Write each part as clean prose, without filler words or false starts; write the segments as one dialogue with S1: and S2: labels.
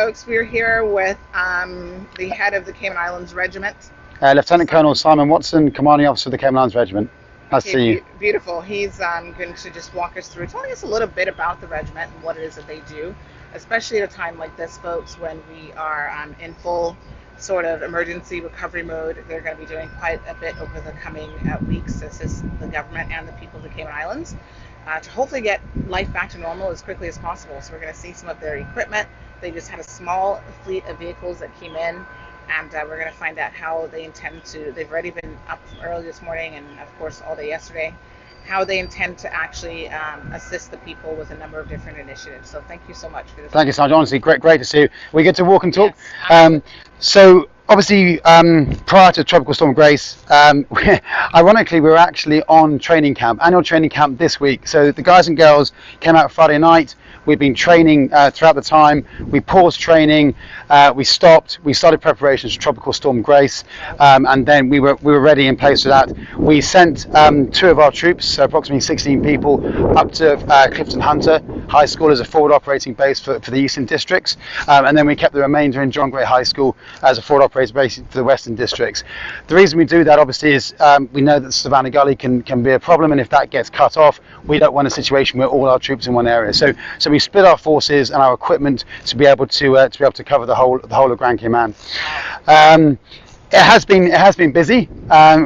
S1: folks. We're here with the head of the Cayman Islands Regiment.
S2: Lieutenant Colonel Simon Watson, Commanding Officer of the Cayman Islands Regiment. Nice to see you.
S1: Beautiful. He's going to just walk us through, telling us a little bit about the regiment and what it is that they do, especially at a time like this, folks, when we are in full sort of emergency recovery mode. They're going to be doing quite a bit over the coming weeks. This is the government and the people of the Cayman Islands to hopefully get life back to normal as quickly as possible. So we're going to see some of their equipment. They just had a small fleet of vehicles that came in, and we're going to find out how they intend to, they've already been up early this morning and of course all day yesterday, how they intend to actually assist the people with a number of different initiatives. So thank you so much for this.
S2: Thank you, Sergeant. Honestly, great to see you. We get to walk and talk.
S1: Yes,
S2: so obviously, prior to Tropical Storm Grace, ironically, we were actually on training camp, annual training camp this week. So the guys and girls came out Friday night. We've been training throughout the time. We paused training, we stopped, we started preparations for Tropical Storm Grace, and then we were ready in place for that. We sent 2 of our troops, so approximately 16 people, up to Clifton Hunter High School as a forward operating base for the Eastern Districts, and then we kept the remainder in John Gray High School as a forward operating base for the Western Districts. The reason we do that obviously is we know that Savannah Gully can be a problem, and if that gets cut off, we don't want a situation where all our troops in one area. So we split our forces and our equipment to be able to cover the whole of Grand Cayman. It has been busy.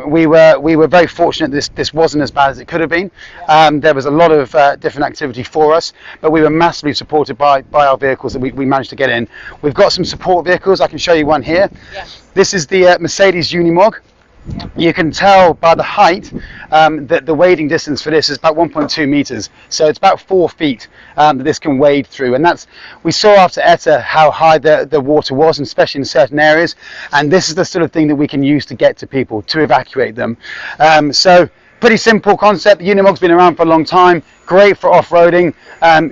S2: We were very fortunate this wasn't as bad as it could have been. There was a lot of different activity for us, but we were massively supported by our vehicles that we managed to get in. We've got some support vehicles. I can show you one here.
S1: Yes.
S2: This is the Mercedes Unimog. You can tell by the height that the wading distance for this is about 1.2 meters, so it's about 4 feet that this can wade through. And we saw after ETA how high the water was, and especially in certain areas, and this is the sort of thing that we can use to get to people, to evacuate them. So pretty simple concept. The Unimog's been around for a long time, great for off-roading,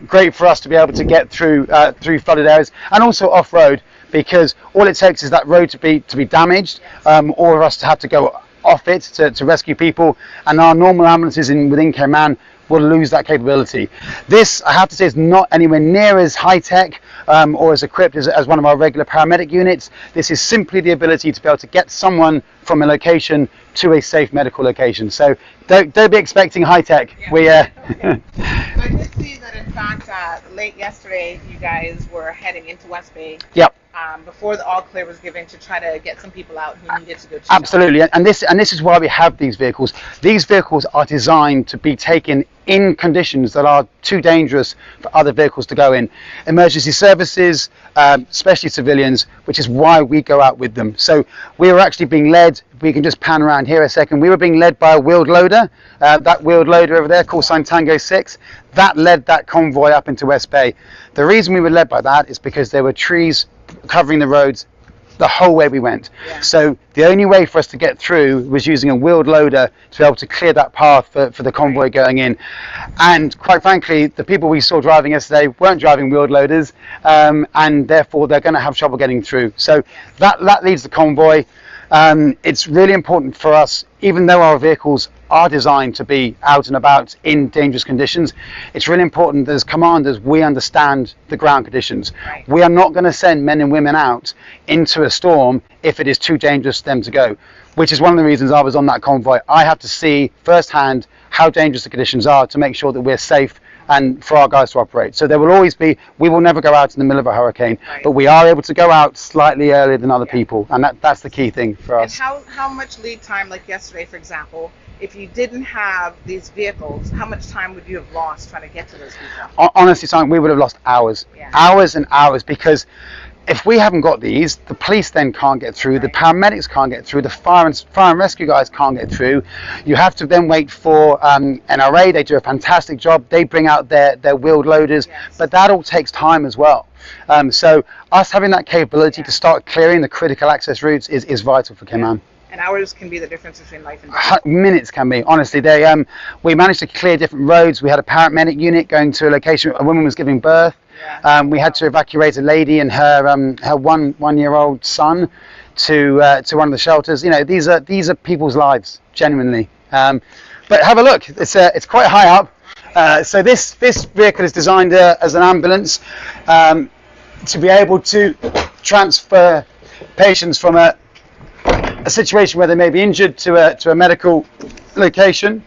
S2: great for us to be able to get through flooded areas, and also off-road, because all it takes is that road to be damaged, or for us to have to go off it to rescue people, and our normal ambulances within Cayman will lose that capability. This, I have to say, is not anywhere near as high-tech or as equipped as one of our regular paramedic units. This is simply the ability to be able to get someone from a location to a safe medical location. So don't be expecting high-tech.
S1: Yeah. I did see that, in fact, late yesterday, you guys were heading into West Bay.
S2: Yep.
S1: Before the all clear was given, to try to get some people out who needed to go to
S2: absolutely shelter. And this is why we have these vehicles. These vehicles are designed to be taken in conditions that are too dangerous for other vehicles to go in. Emergency services, especially civilians, which is why we go out with them. So we were actually being led, we can just pan around here a second, we were being led by a wheeled loader, that wheeled loader over there called sign Tango 6, that led that convoy up into West Bay. The reason we were led by that is because there were trees covering the roads the whole way we went.
S1: Yeah.
S2: So the only way for us to get through was using a wheeled loader to be able to clear that path for the convoy going in. And quite frankly, the people we saw driving yesterday weren't driving wheeled loaders, and therefore they're going to have trouble getting through. So that leads the convoy. It's really important for us, even though our vehicles are designed to be out and about in dangerous conditions, it's really important that as commanders we understand the ground conditions.
S1: Right.
S2: We are not going to send men and women out into a storm if it is too dangerous for them to go, which is one of the reasons I was on that convoy. I have to see firsthand how dangerous the conditions are to make sure that we're safe and for our guys to operate. So there will always be, we will never go out in the middle of a hurricane,
S1: right,
S2: but we are able to go out slightly earlier than other people, and that's the key thing for us.
S1: And how much lead time, like yesterday for example, if you didn't have these vehicles, how much time would you have lost trying to get to those people?
S2: Honestly, Simon, we would have lost hours, hours and hours, because if we haven't got these, the police then can't get through, the paramedics can't get through, the fire and rescue guys can't get through. You have to then wait for NRA. They do a fantastic job. They bring out their wheeled loaders, but that all takes time as well. So us having that capability to start clearing the critical access routes is vital for Cayman.
S1: And hours can be the difference between life and death.
S2: Minutes can be, honestly. We managed to clear different roads. We had a paramedic unit going to a location a woman was giving birth.
S1: Yeah.
S2: We had to evacuate a lady and her 1-year-old son to one of the shelters. You know, these are people's lives, genuinely. But have a look. It's quite high up. So this vehicle is designed as an ambulance. to be able to transfer patients from a situation where they may be injured to a medical location.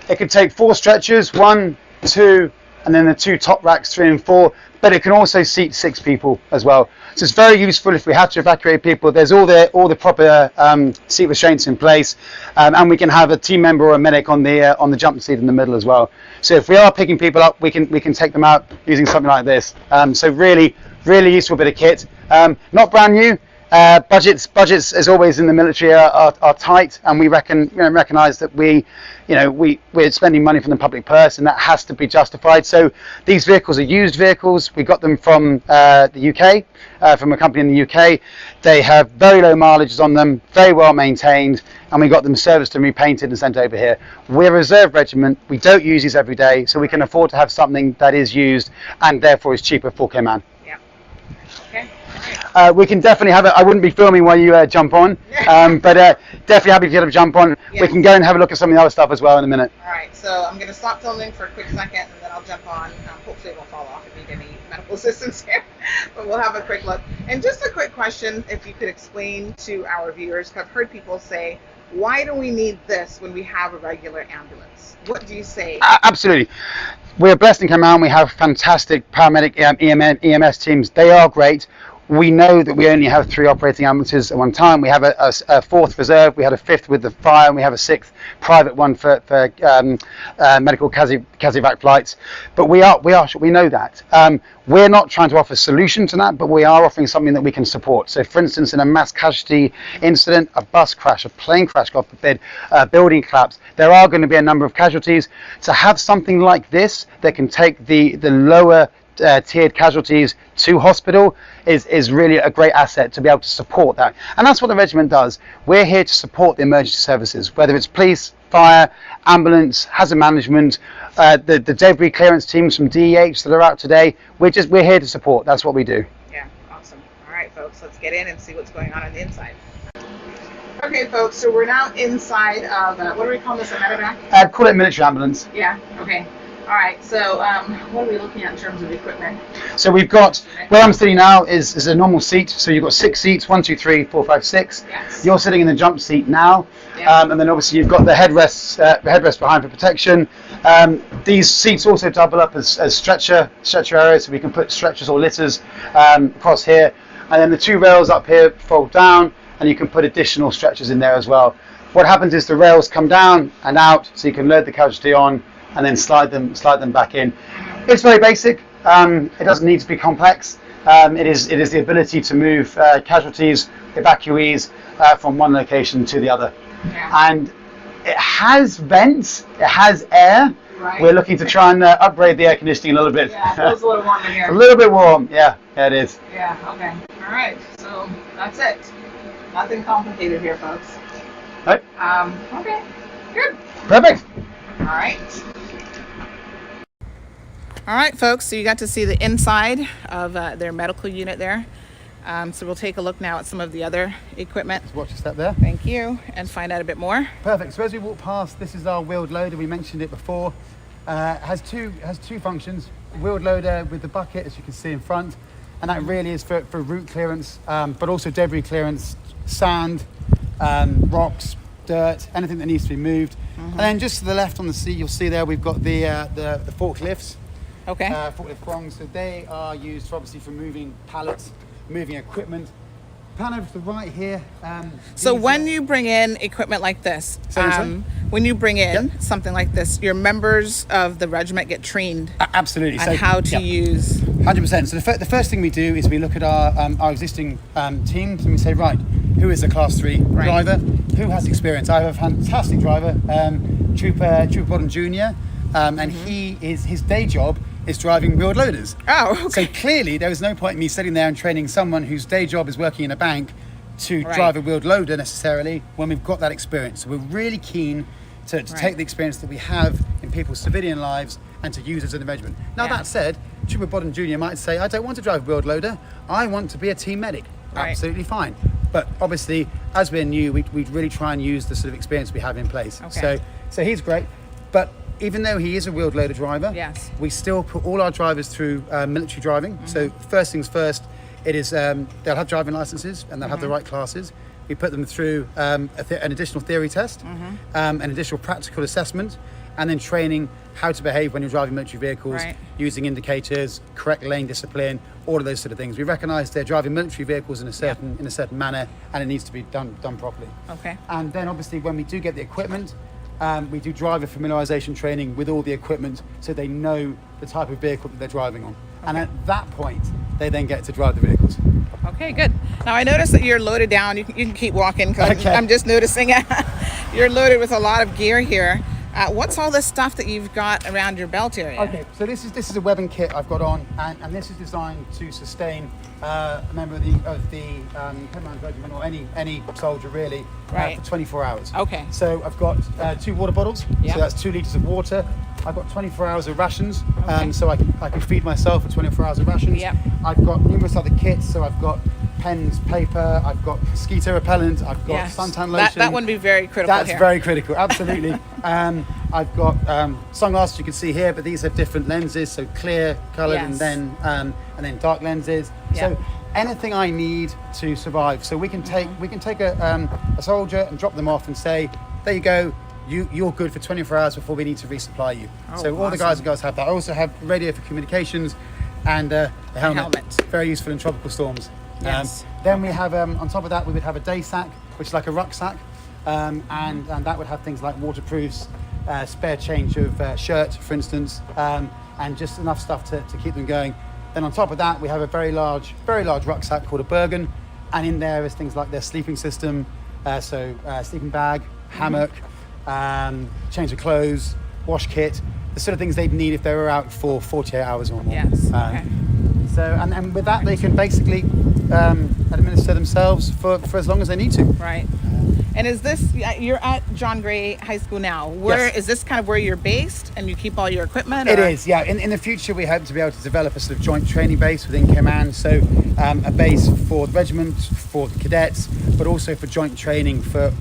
S2: It can take 4 stretchers, 1, 2, and then the 2 top racks, 3 and 4. But it can also seat 6 people as well. So it's very useful if we have to evacuate people. There's all the proper seat restraints in place, and we can have a team member or a medic on the jump seat in the middle as well. So if we are picking people up, we can take them out using something like this. So really useful bit of kit. Not brand new. Budgets as always in the military are tight, and we recognise that we're spending money from the public purse, and that has to be justified. So these vehicles are used vehicles. We got them from the UK, from a company in the UK. They have very low mileages on them, very well maintained, and we got them serviced and repainted and sent over here. We're a reserve regiment. We don't use these every day, so we can afford to have something that is used and therefore is cheaper for Cayman.
S1: Yeah. Okay.
S2: We can definitely have it. I wouldn't be filming while you jump on, but definitely happy for you to jump on.
S1: Yes.
S2: We can go and have a look at some of the other stuff as well in a minute.
S1: All right, so I'm going to stop filming for a quick second, and then I'll jump on. Hopefully it won't fall off if you need any medical assistance here, but we'll have a quick look. And just a quick question, if you could explain to our viewers, 'cause I've heard people say, why do we need this when we have a regular ambulance? What do you say?
S2: Absolutely. We're blessed in Cayman. We have fantastic paramedic EMS teams. They are great. We know that we only have 3 operating ambulances at one time. We have a 4th reserve. We had a 5th with the fire, and we have a 6th private one for medical CASEVAC flights. But we know that. We're not trying to offer a solution to that, but we are offering something that we can support. So, for instance, in a mass casualty incident, a bus crash, a plane crash, God forbid, a building collapse, there are going to be a number of casualties. To have something like this that can take the lower tiered casualties to hospital is really a great asset to be able to support that, and that's what the regiment does. We're here to support the emergency services, whether it's police, fire, ambulance, hazard management, the debris clearance teams from DEH that are out today. We're here to support. That's what we do.
S1: Yeah, awesome. All right, folks, let's get in and see what's going on the inside. Okay, folks, so we're now inside of what do we call this, a medevac?
S2: I'd call it military ambulance.
S1: Yeah. Okay. All right, so what are we looking at in terms of equipment?
S2: So we've got, where I'm sitting now is a normal seat. So you've got 6 seats, 1, 2, 3, 4, 5, 6.
S1: Yes.
S2: You're sitting in the jump seat now.
S1: Yeah.
S2: And then obviously you've got the headrest behind for protection. These seats also double up as stretcher areas, so we can put stretchers or litters across here. And then the 2 rails up here fold down, and you can put additional stretchers in there as well. What happens is the rails come down and out, so you can load the casualty on and then slide them back in. It's very basic. It doesn't need to be complex. It is the ability to move casualties, evacuees from one location to the other.
S1: Yeah.
S2: And it has vents, it has air.
S1: Right.
S2: We're looking to try and upgrade the air conditioning a little bit.
S1: Yeah, it feels a little warm in here.
S2: A little bit warm, yeah, it is.
S1: Yeah, okay. All right, so that's it. Nothing complicated here, folks.
S2: Right.
S1: Okay, good.
S2: Perfect.
S1: All right. All right, folks, so you got to see the inside of their medical unit there. So we'll take a look now at some of the other equipment.
S2: Let's watch a step there.
S1: Thank you, and find out a bit more.
S2: Perfect. So as we walk past, this is our wheeled loader. We mentioned it before. Has two functions. Wheeled loader with the bucket, as you can see in front, and that really is for route clearance, but also debris clearance, sand, rocks, dirt, anything that needs to be moved. And then just to the left on the seat, you'll see there we've got the forklifts.
S1: Okay.
S2: Forklift prongs. So they are used for, obviously, for moving pallets, moving equipment. Pan over to the right here.
S1: So when you bring in equipment like this, when you bring in something like this, your members of the regiment get trained
S2: absolutely
S1: on how to use.
S2: 100%. So the first thing we do is we look at our existing teams and we say, right, who is a Class 3 driver? Who has experience? I have a fantastic driver, Trooper Bodden Jr., and his day job is driving wheeled loaders.
S1: Oh, okay.
S2: So clearly there was no point in me sitting there and training someone whose day job is working in a bank to drive a wheeled loader necessarily when we've got that experience. So we're really keen to take the experience that we have in people's civilian lives and to use it in the regiment. Now that said, Trooper Bodden Jr. might say, I don't want to drive a wheeled loader, I want to be a team medic. Absolutely fine. But obviously, as we're new, we'd really try and use the sort of experience we have in place.
S1: Okay.
S2: So he's great. But even though he is a wheeled loader driver,
S1: Yes.
S2: we still put all our drivers through military driving. So first things first, it is they'll have driving licenses and they'll have the right classes. We put them through an additional theory test, an additional practical assessment, and then training how to behave when you're driving military vehicles, using indicators, correct lane discipline, all of those sort of things. We recognise they're driving military vehicles in a certain manner, and it needs to be done properly.
S1: Okay.
S2: And then obviously when we do get the equipment, we do driver familiarisation training with all the equipment, so they know the type of vehicle that they're driving on. Okay. And at that point, they then get to drive the vehicles.
S1: Okay, good. Now I noticed that you're loaded down. You can keep walking, 'cause
S2: Okay.
S1: I'm just noticing it. You're loaded with a lot of gear here. What's all this stuff that you've got around your belt area?
S2: Okay, so this is a webbing kit I've got on, and this is designed to sustain a member of the Cayman Regiment, or any soldier really, for 24 hours.
S1: Okay.
S2: So I've got 2 water bottles,
S1: Yep.
S2: so that's 2 litres of water. I've got 24 hours of rations,
S1: Okay.
S2: so I can feed myself for 24 hours of rations.
S1: Yep.
S2: I've got numerous other kits, so I've got pens, paper, I've got mosquito repellent, I've got suntan lotion.
S1: That would be very critical.
S2: That's
S1: here.
S2: very critical, absolutely. I've got sunglasses you can see here, but these have different lenses, so clear, coloured,
S1: Yes.
S2: and then dark lenses.
S1: Yeah.
S2: So anything I need to survive. So we can take a soldier and drop them off and say, there you go, you're good for 24 hours before we need to resupply you.
S1: Oh,
S2: so all the guys and girls have that. I also have radio for communications and a helmet. Very useful in tropical storms.
S1: Yes.
S2: Then we have, on top of that, we would have a day sack, which is like a rucksack, and that would have things like waterproofs, spare change of shirt, for instance, and just enough stuff to keep them going. Then on top of that, we have a very large rucksack called a Bergen, and in there is things like their sleeping system, sleeping bag, hammock, change of clothes, wash kit, the sort of things they'd need if they were out for 48 hours or more.
S1: Yes. Okay.
S2: So, and with that, they can basically administer themselves for as long as they need to.
S1: Right. And is this, you're at John Gray High School now. Where
S2: Yes.
S1: is this kind of where you're based and you keep all your equipment?
S2: It
S1: or?
S2: is, yeah. In the future, we hope to be able to develop a sort of joint training base within Cayman. So a base for the regiment, for the cadets, but also for joint training for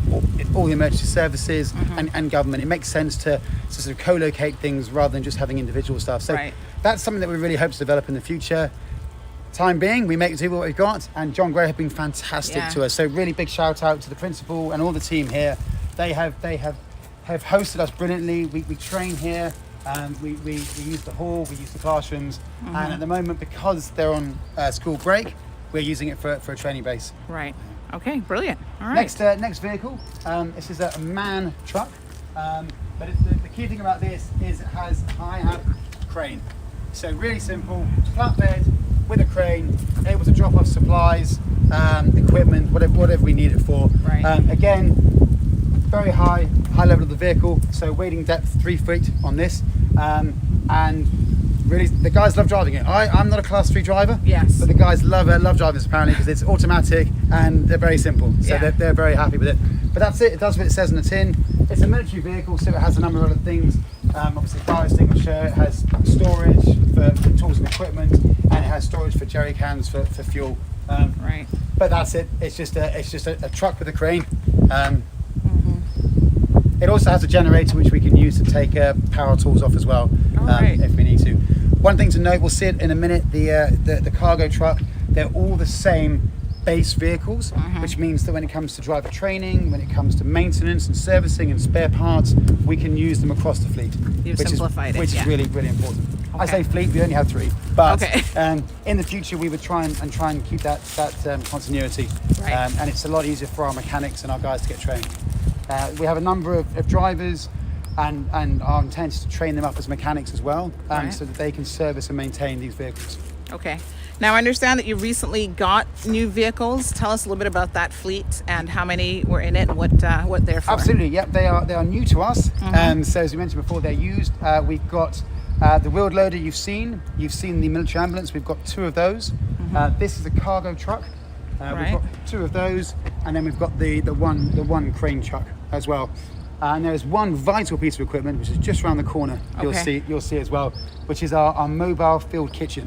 S2: all the emergency services and government. It makes sense to sort of co-locate things rather than just having individual stuff. So that's something that we really hope to develop in the future. Time being, we make do what we've got, and John Gray have been fantastic to us. So really big shout out to the principal and all the team here. They have hosted us brilliantly. We train here. We use the hall, we use the classrooms, and at the moment, because they're on school break, we're using it for a training base.
S1: Right. Okay. Brilliant. All right.
S2: Next vehicle. This is a MAN truck, but the key thing about this is it has a high-ab crane. So really simple, flatbed with a crane, able to drop off supplies, equipment, whatever we need it for.
S1: Right.
S2: Again, very high level of the vehicle, so wading depth 3 feet on this, and really the guys love driving it. I'm not a class 3 driver,
S1: Yes.
S2: but the guys love driving this apparently because it's automatic and they're very simple, so they're very happy with it. But that's it. It does what it says on the tin. It's a military vehicle, so it has a number of other things. Obviously fire extinguisher, it has storage for tools and equipment, and it has storage for jerry cans for fuel.
S1: Right.
S2: But that's it. It's just a truck with a crane. It also has a generator which we can use to take power tools off as well, if we need to. One thing to note, we'll see it in a minute, the cargo truck, they're all the same base vehicles, which means that when it comes to driver training, when it comes to maintenance and servicing and spare parts, we can use them across the fleet.
S1: You've simplified it,
S2: which is really, really important. I
S1: Okay.
S2: say fleet, we only have 3, but
S1: Okay.
S2: in the future we would try and keep that continuity,
S1: Right.
S2: and it's a lot easier for our mechanics and our guys to get trained. We have a number of drivers, and our intent is to train them up as mechanics as well, so that they can service and maintain these vehicles.
S1: Okay. Now I understand that you recently got new vehicles. Tell us a little bit about that fleet and how many were in it and what they're for.
S2: Absolutely, yep. They are new to us. So as we mentioned before, they're used. We've got the wheeled loader you've seen the military ambulance. We've got 2 of those. This is a cargo truck. We've got 2 of those, and then we've got the one crane truck as well. And there's one vital piece of equipment which is just around the corner. You'll see as well, which is our mobile field kitchen.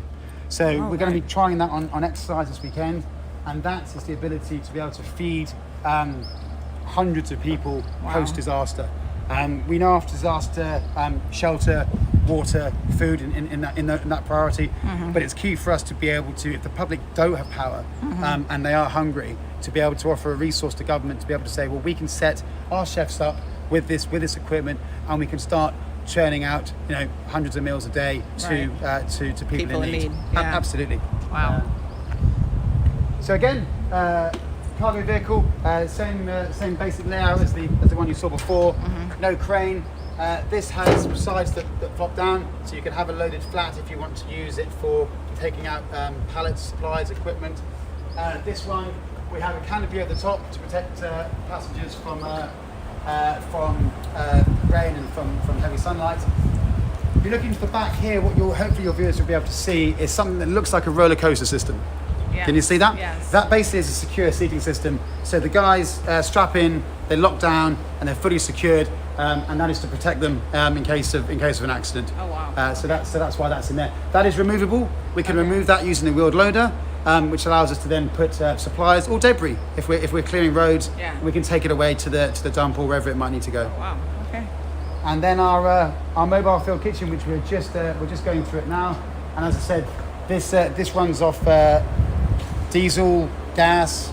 S2: So we're going to be trying that on exercise this weekend, and that is the ability to be able to feed hundreds of people post-disaster. We know after disaster, shelter, water, food in that priority, but it's key for us to be able to, if the public don't have power and they are hungry, to be able to offer a resource to government to be able to say, well, we can set our chefs up with this equipment, and we can start churning out, hundreds of meals a day to people in need.
S1: Yeah.
S2: Absolutely.
S1: Wow.
S2: So again, cargo vehicle, same basic layout as the one you saw before. No crane. This has sides that flop down, so you can have a loaded flat if you want to use it for taking out pallets, supplies, equipment. This one, we have a canopy at the top to protect passengers from rain and from heavy sunlight. If you look into the back here, what hopefully your viewers will be able to see is something that looks like a roller coaster system.
S1: Yes.
S2: Can you see that?
S1: Yes.
S2: That basically is a secure seating system. So the guys strap in, they lock down, and they're fully secured, and that is to protect them in case of an accident.
S1: Oh wow.
S2: So that's why that's in there. That is removable. We can remove that using the wheeled loader, which allows us to then put supplies or debris. If we're clearing roads, we can take it away to the dump or wherever it might need to go.
S1: Oh, wow. Okay.
S2: And then our mobile field kitchen, which we're just going through it now. And as I said, this runs off diesel, gas,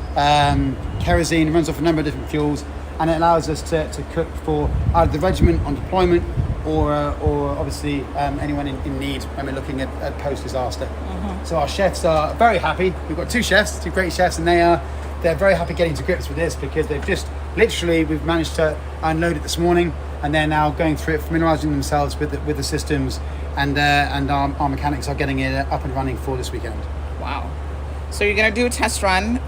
S2: kerosene. Runs off a number of different fuels, and it allows us to cook for either the regiment on deployment or obviously anyone in need when we're looking at post-disaster. So our chefs are very happy. We've got two great chefs, and they're very happy getting to grips with this, because they've just we've managed to unload it this morning, and they're now going through it, familiarising themselves with the systems, and our mechanics are getting it up and running for this weekend.
S1: Wow. So you're going to do a test run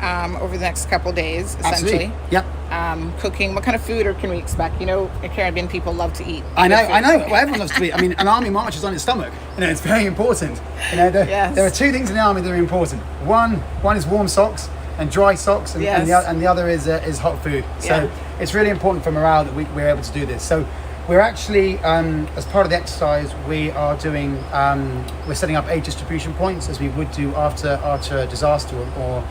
S1: over the next couple of days, essentially.
S2: Absolutely. Yep.
S1: Cooking. What kind of food can we expect? Caribbean people love to eat.
S2: I know. Well, everyone loves to eat. I mean, an army marches on its stomach. It's very important. There are two things in the army that are important. One is warm socks and dry socks, and the other is hot food. So it's really important for morale that we're able to do this. So we're actually, as part of the exercise, we're setting up 8 distribution points, as we would do after a disaster or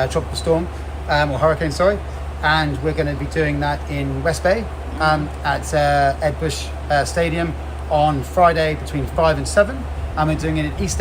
S2: tropical storm, or hurricane, sorry. And we're going to be doing that in West Bay at Ed Bush Stadium on Friday between 5 and 7. And we're doing it at East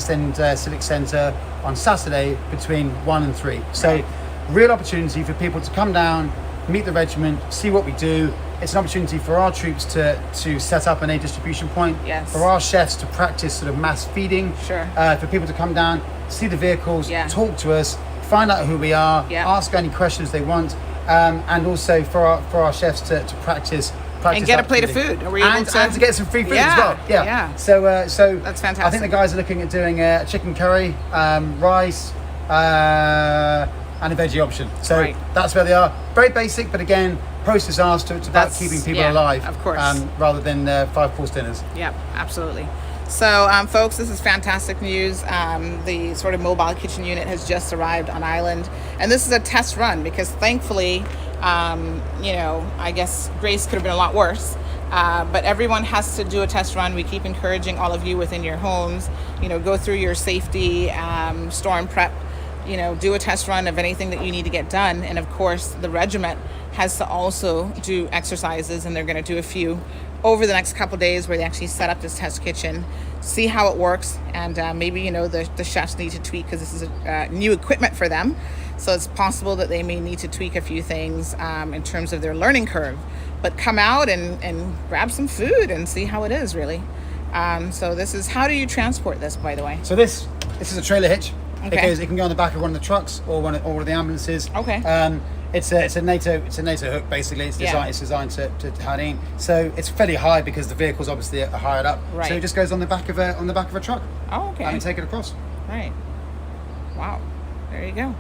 S2: End Civic Centre on Saturday between 1 and 3. So real opportunity for people to come down, meet the regiment, see what we do. It's an opportunity for our troops to set up an aid distribution point.
S1: Yes. For
S2: our chefs to practice sort of mass feeding.
S1: Sure.
S2: For people to come down, see the vehicles, talk to us, find out who we are, ask any questions they want, and also for our chefs to practice
S1: and get a plate of food. Are we able
S2: and to get some free food as well. Yeah. So
S1: that's fantastic.
S2: I think the guys are looking at doing a chicken curry, rice, and a veggie option. So that's where they are. Very basic, but again, post-disaster, it's about keeping people alive.
S1: Of course.
S2: Rather than 5-course dinners.
S1: Yeah, absolutely. So, folks, this is fantastic news. The sort of mobile kitchen unit has just arrived on island, and this is a test run because thankfully, I guess Grace could have been a lot worse. But everyone has to do a test run. We keep encouraging all of you within your homes, go through your safety, storm prep, do a test run of anything that you need to get done. And of course, the regiment has to also do exercises, and they're going to do a few over the next couple of days where they actually set up this test kitchen, see how it works, and maybe the chefs need to tweak because this is new equipment for them. So it's possible that they may need to tweak a few things in terms of their learning curve. But come out and grab some food and see how it is, really. So this is, how do you transport this, by the way?
S2: So this is a trailer hitch. Because it can go on the back of one of the trucks or one of the ambulances.
S1: Okay.
S2: It's a NATO hook basically. It's designed to hide in. So it's fairly high because the vehicle's obviously higher up.
S1: Right.
S2: So it just goes on the back of a truck.
S1: Oh, okay.
S2: And take it across.
S1: Right. Wow. There you go.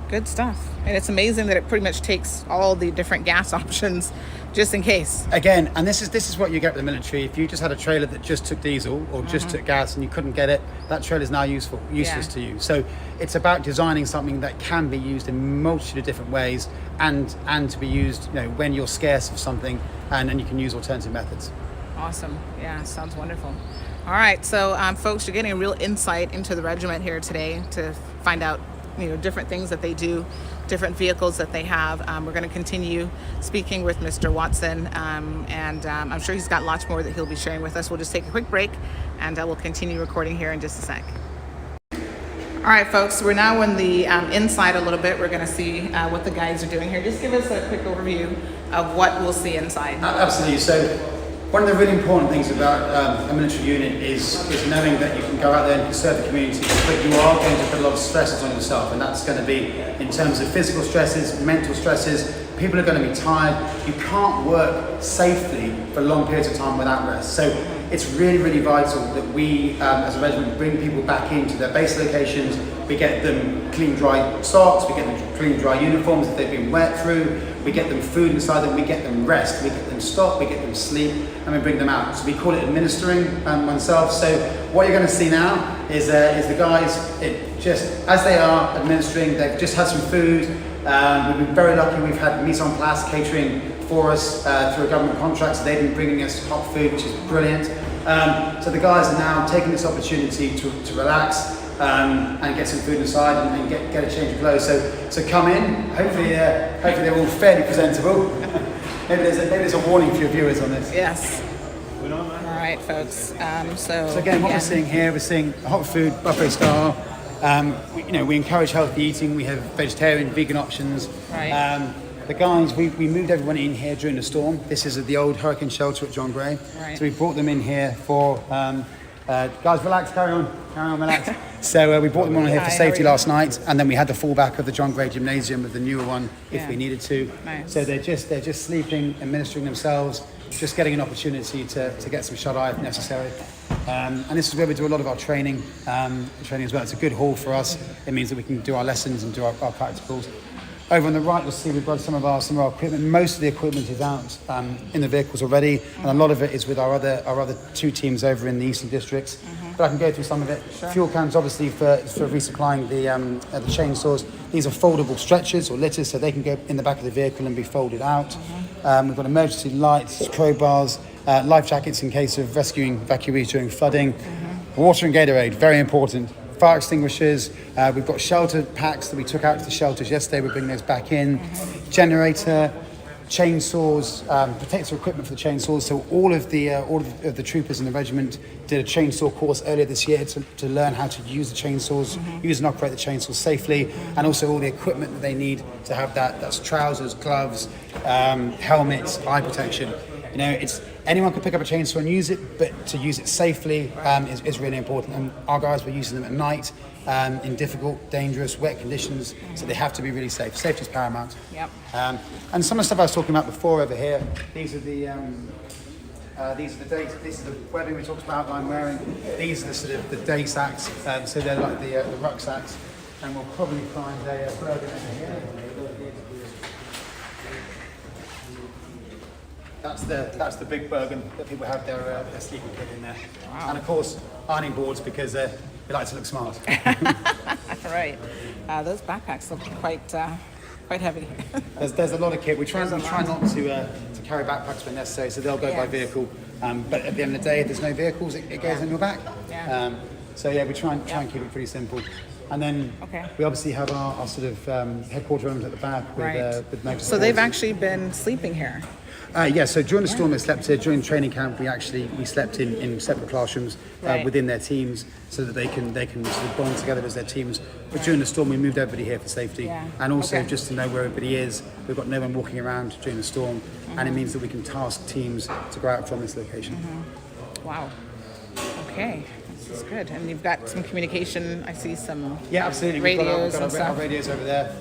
S1: Good stuff. And it's amazing that it pretty much takes all the different gas options just in case.
S2: Again, and this is what you get with the military. If you just had a trailer that just took diesel or just took gas and you couldn't get it, that trailer is now useless to you. So it's about designing something that can be used in a multitude of different ways and to be used, when you're scarce of something, and you can use alternative methods.
S1: Awesome. Yeah, sounds wonderful. All right, so folks, you're getting a real insight into the regiment here today to find out different things that they do, different vehicles that they have. We're going to continue speaking with Mr. Watson, and I'm sure he's got lots more that he'll be sharing with us. We'll just take a quick break, and we'll continue recording here in just a sec. All right, folks, we're now in the inside a little bit. We're going to see what the guys are doing here. Just give us a quick overview of what we'll see inside.
S2: Absolutely. So one of the really important things about a military unit is knowing that you can go out there and serve the community, but you are going to put a lot of stresses on yourself, and that's going to be in terms of physical stresses, mental stresses. People are going to be tired. You can't work safely for long periods of time without rest. So it's really, really vital that we, as a regiment, bring people back into their base locations. We get them clean, dry socks, we get them clean, dry uniforms if they've been wet through, we get them food inside them, we get them rest, we get them stop, we get them sleep, and we bring them out. So we call it administering oneself. So what you're going to see now is the guys, as they are administering, they've just had some food. We've been very lucky, we've had mise en place catering for us through a government contract, so they've been bringing us hot food, which is brilliant. So the guys are now taking this opportunity to relax and get some food inside and get a change of clothes. So come in. Hopefully they're all fairly presentable. maybe there's a warning for your viewers on this.
S1: Yes. All right, folks. So
S2: again, what we're seeing here, we're seeing hot food buffet style. We encourage healthy eating. We have vegetarian, vegan options.
S1: Right.
S2: The guys, we moved everyone in here during the storm. This is the old hurricane shelter at John Gray.
S1: Right.
S2: So we brought them in here for, guys, relax, carry on, relax. So we brought them on here for safety last night, and then we had the fallback of the John Gray gymnasium with the newer one if we needed to.
S1: Nice.
S2: So they're just sleeping, administering themselves, just getting an opportunity to get some shut-eye if necessary. And this is where we do a lot of our training as well. It's a good hall for us. It means that we can do our lessons and do our practicals. Over on the right, you'll see we've got some of our equipment. Most of the equipment is out in the vehicles already, and a lot of it is with our other two teams over in the Eastern Districts. But I can go through some of it.
S1: Sure.
S2: Fuel cans, obviously, for resupplying the chainsaws. These are foldable stretchers or litters, so they can go in the back of the vehicle and be folded out. We've got emergency lights, crowbars, life jackets in case of rescuing evacuees during flooding. Water and Gatorade, very important. Fire extinguishers. We've got shelter packs that we took out to the shelters yesterday. We're bringing those back in. Generator, chainsaws, protective equipment for the chainsaws. So all of the troopers in the regiment did a chainsaw course earlier this year to learn how to use the chainsaws, use and operate the chainsaws safely, and also all the equipment that they need to have that. That's trousers, gloves, helmets, eye protection. It's anyone can pick up a chainsaw and use it, but to use it safely is really important. And our guys were using them at night in difficult, dangerous, wet conditions, so they have to be really safe. Safety is paramount.
S1: Yep.
S2: And some of the stuff I was talking about before over here, these are the this is the webbing we talked about I'm wearing. These are the sort of the day sacks, so they're like the rucksacks, and we'll probably find a burden over here. That's the big Bergen that people have their sleeping kit in there. Wow. And of course, ironing boards because they like to look smart.
S1: Right. Those backpacks look quite heavy.
S2: There's a lot of kit. We try not to carry backpacks when necessary, so they'll go by vehicle. But at the end of the day, if there's no vehicles, it goes in your back.
S1: Yeah.
S2: We try and keep it pretty simple. And then we obviously have our sort of headquarter rooms at the back with motor.
S1: So they've actually been sleeping here.
S2: So during the storm they slept here. During training camp we slept in separate classrooms within their teams so that they can sort of bond together as their teams. But during the storm we moved everybody here for safety and also just to know where everybody is. We've got no one walking around during the storm and it means that we can task teams to go out from this location.
S1: Wow. Okay. This is good. And you've got some communication. I see some
S2: absolutely.
S1: Radios
S2: we've got
S1: and
S2: our radios over there.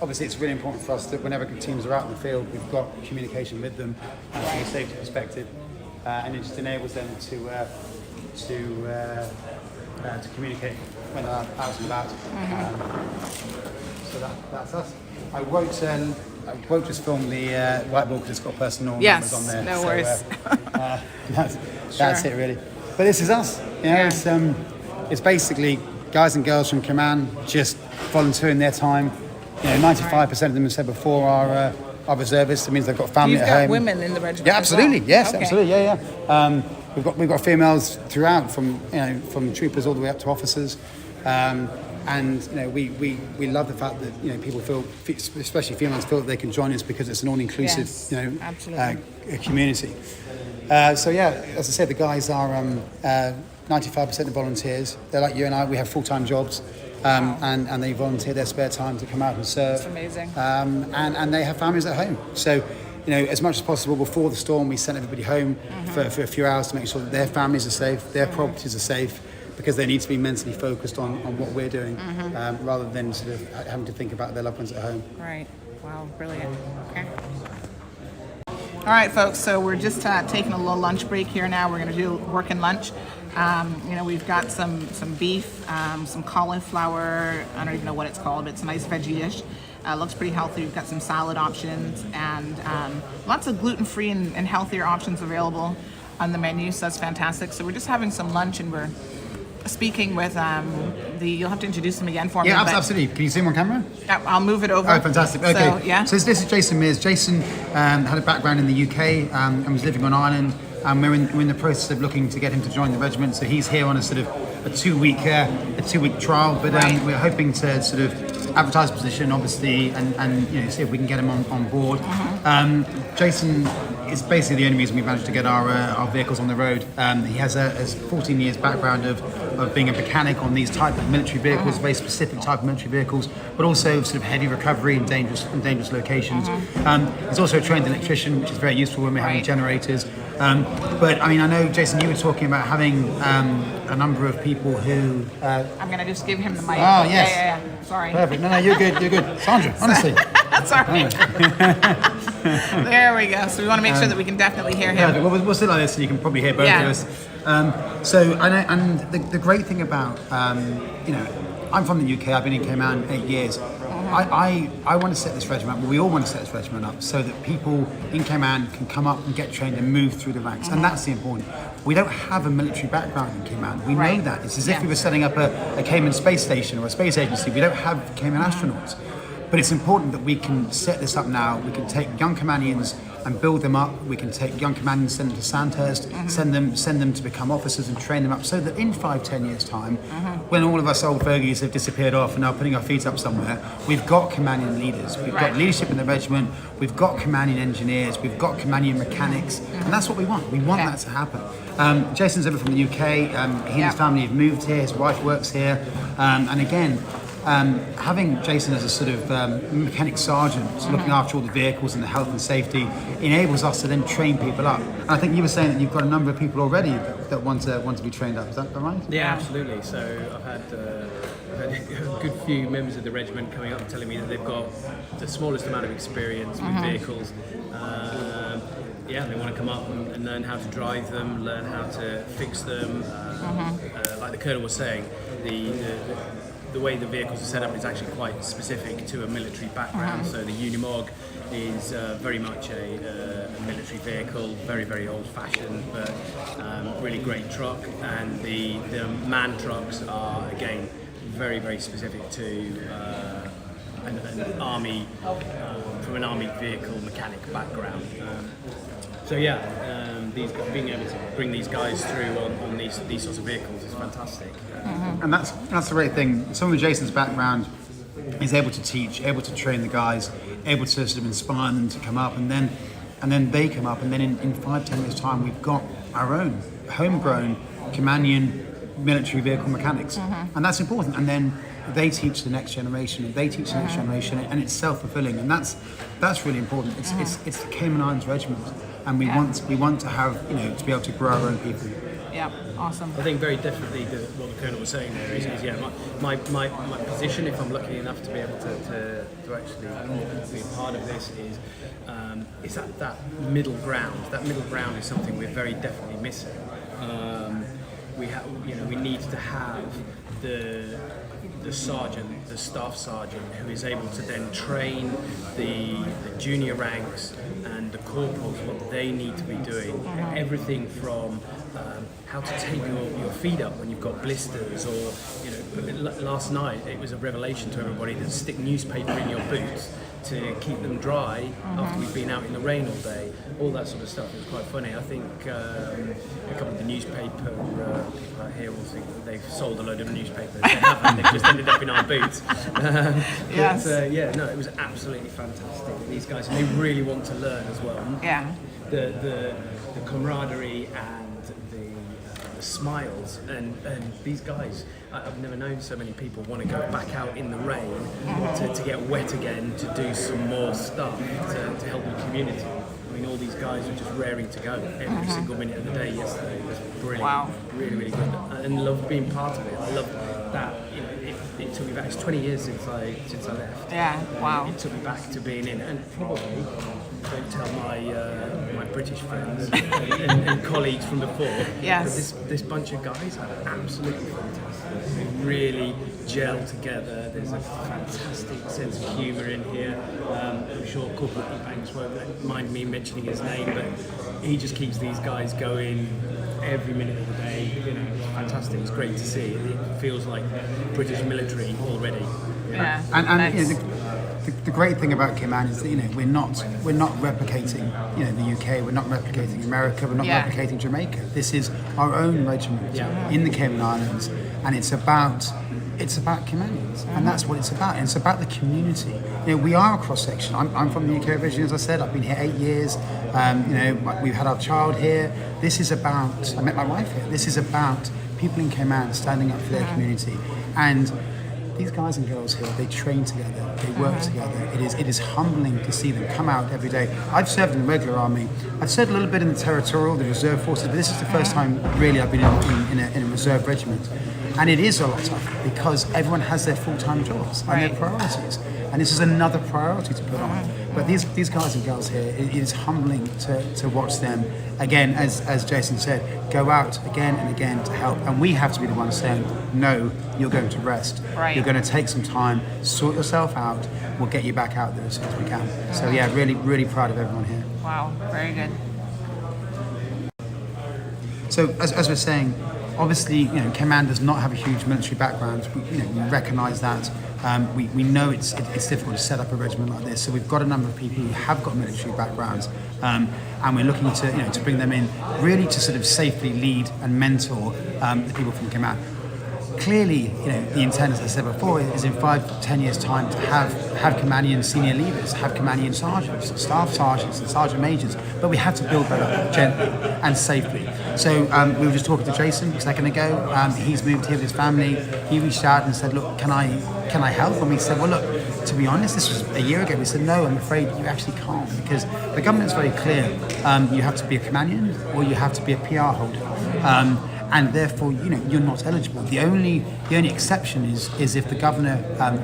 S2: Obviously, it's really important for us that whenever teams are out in the field, we've got communication with them from a safety perspective, and it just enables them to communicate when they're out and about. So that's us. I won't just film the whiteboard because it's got personal numbers on there.
S1: No worries.
S2: That's it really. But this is us. It's basically guys and girls from Cayman just volunteering their time. 95% of them, as I said before, are reservists. It means they've got family at home.
S1: You've got women in the regiment.
S2: Yeah, absolutely.
S1: Well.
S2: Yes, absolutely. We've got females throughout, from troopers all the way up to officers. and we love the fact that people feel, especially females, feel that they can join us because it's an all-inclusive
S1: Yes, absolutely.
S2: community. So yeah, as I said, the guys are 95% of volunteers. They're like you and I. We have full-time jobs, and they volunteer their spare time to come out and serve.
S1: That's amazing.
S2: And they have families at home. So, as much as possible before the storm, we sent everybody home for a few hours to make sure that their families are safe, their properties are safe, because they need to be mentally focused on what we're doing, rather than sort of having to think about their loved ones at home.
S1: Right. Wow, brilliant. Okay. All right, folks, so we're just taking a little lunch break here now. We're going to do working lunch. We've got some beef, some cauliflower, I don't even know what it's called, but it's a nice veggie dish. Looks pretty healthy. We've got some salad options and lots of gluten-free and healthier options available on the menu, so that's fantastic. So we're just having some lunch, and we're speaking with you'll have to introduce them again for me.
S2: Yeah, absolutely. Can you see him on camera?
S1: Yeah, I'll move it over.
S2: Oh, fantastic. Okay.
S1: So, yeah.
S2: So this is Jason Mears. Jason had a background in the UK and was living on Ireland. We're in the process of looking to get him to join the regiment. So he's here on a sort of a two-week trial, but we're hoping to sort of advertise the position, obviously, and see if we can get him on board. Jason is basically the only reason we've managed to get our vehicles on the road. He has a 14 years background of being a mechanic on these type of military vehicles, very specific type of military vehicles, but also sort of heavy recovery in dangerous locations. He's also a trained electrician, which is very useful when we're having generators. But I mean, I know, Jason, you were talking about having a number of people who.
S1: I'm going to just give him the mic.
S2: Oh, yes.
S1: Yeah. Sorry.
S2: Perfect. No, you're good. Sandra, honestly.
S1: That's all right. There we go. So we want to make sure that we can definitely hear him.
S2: Yeah, we'll sit like this so you can probably hear both of us. So, and the great thing about, I'm from the UK, I've been in Cayman 8 years. I want to set this regiment, we all want to set this regiment up so that people in Cayman can come up and get trained and move through the ranks. And that's the important. We don't have a military background in Cayman. We know that. It's as if we were setting up a Cayman space station or a space agency. We don't have Cayman astronauts. But it's important that we can set this up now. We can take young Caymanians and build them up. We can take young Caymanians, send them to Sandhurst, send them to become officers and train them up, so that in 5-10 years' time, when all of us old fogies have disappeared off and are putting our feet up somewhere, we've got Caymanian leaders. We've got leadership in the regiment. We've got Caymanian engineers. We've got Caymanian mechanics, and that's what we want. We want that to happen. Jason's over from the UK. He and his family have moved here. His wife works here, and again. Having Jason as a sort of mechanic sergeant looking after all the vehicles and the health and safety enables us to then train people up. And I think you were saying that you've got a number of people already that want to be trained up. Is that right?
S3: Yeah, absolutely. So I've had a good few members of the regiment coming up and telling me that they've got the smallest amount of experience with vehicles. They want to come up and learn how to drive them, learn how to fix them. Like the Colonel was saying, the way the vehicles are set up is actually quite specific to a military background. So the Unimog is very much a military vehicle, very, very old-fashioned, but really great truck. And the MAN trucks are, again, very, very specific to an army, from an army vehicle mechanic background. Being able to bring these guys through on these sorts of vehicles is fantastic.
S2: And that's the great thing. Someone with Jason's background is able to teach, able to train the guys, able to sort of inspire them to come up, and then they come up, and then in 5-10 years' time, we've got our own homegrown Caymanian military vehicle mechanics, and that's important. And then they teach the next generation, and they teach the next generation, and it's self-fulfilling, and that's really important. It's the Cayman Islands Regiment, and we want to have to be able to grow our own people.
S1: Yeah, awesome.
S3: I think very definitely what the Colonel was saying there is my position, if I'm lucky enough to be able to actually be a part of this, is that middle ground. That middle ground is something we're very definitely missing. We need to have the sergeant, the staff sergeant, who is able to then train the junior ranks and the corporals what they need to be doing. Everything from how to tape your feet up when you've got blisters, or last night it was a revelation to everybody to stick newspaper in your boots to keep them dry after we've been out in the rain all day. All that sort of stuff. It was quite funny. I think a couple of the newspaper people out here will think that they've sold a load of newspapers. They haven't. They've just ended up in our boots.
S1: Yes.
S3: But yeah, no, it was absolutely fantastic. These guys, and they really want to learn as well.
S1: Yeah.
S3: The camaraderie and the smiles and these guys, I've never known so many people want to go back out in the rain to get wet again, to do some more stuff to help the community. I mean, all these guys are just raring to go every single minute of the day. Yesterday it was brilliant.
S1: Wow.
S3: Really, really good, and loved being part of it. I loved that. You know, it took me back. It's 20 years since I left.
S1: Yeah. Wow.
S3: It took me back to being in, and probably don't tell my British friends and colleagues from before.
S1: Yes.
S3: But this bunch of guys are absolutely fantastic. They really gel together. There's a fantastic sense of humour in here. I'm sure Corporal Banks won't mind me mentioning his name, but he just keeps these guys going every minute of the day. You know, it's fantastic. It's great to see. It feels like British military already.
S1: Yeah.
S2: And
S1: Nice.
S2: you know, the great thing about Cayman is that, you know, we're not replicating, you know, the UK. We're not replicating America. We're not replicating Jamaica. This is our own regiment in the Cayman Islands, and it's about Caymanians, and that's what it's about. And it's about the community. You know, we are a cross section. I'm from the UK originally, as I said. I've been here 8 years. You know, we've had our child here. This is about. I met my wife here. This is about people in Cayman standing up for their community, and these guys and girls here, they train together, they work together. It is humbling to see them come out every day. I've served in the regular army. I've served a little bit in the territorial, the reserve forces, but this is the first time really I've been in a reserve regiment. And it is a lot tougher because everyone has their full-time jobs and their priorities. And this is another priority to put on. But these guys and girls here, it is humbling to watch them, again, as Jason said, go out again and again to help. And we have to be the ones saying, no, you're going to rest.
S1: Right.
S2: You're going to take some time, sort yourself out. We'll get you back out there as soon as we can. So yeah, really, really proud of everyone here.
S1: Wow. Very good.
S2: So as we're saying, obviously, you know, Cayman does not have a huge military background. We recognise that. We know it's difficult to set up a regiment like this. So we've got a number of people who have got military backgrounds, and we're looking to bring them in, really to sort of safely lead and mentor the people from Cayman. Clearly, you know, the intent, as I said before, is in 5-10 years' time to have Caymanian senior leaders, have Caymanian sergeants, staff sergeants, and sergeant majors. But we have to build that up gently and safely. So we were just talking to Jason a second ago. He's moved here with his family. He reached out and said, "Look, can I help?" And we said, "Well, look, to be honest, this was a year ago." We said, "No, I'm afraid you actually can't, because the government's very clear. You have to be a Caymanian or you have to be a PR holder." And therefore, you know, you're not eligible. The only exception is if the governor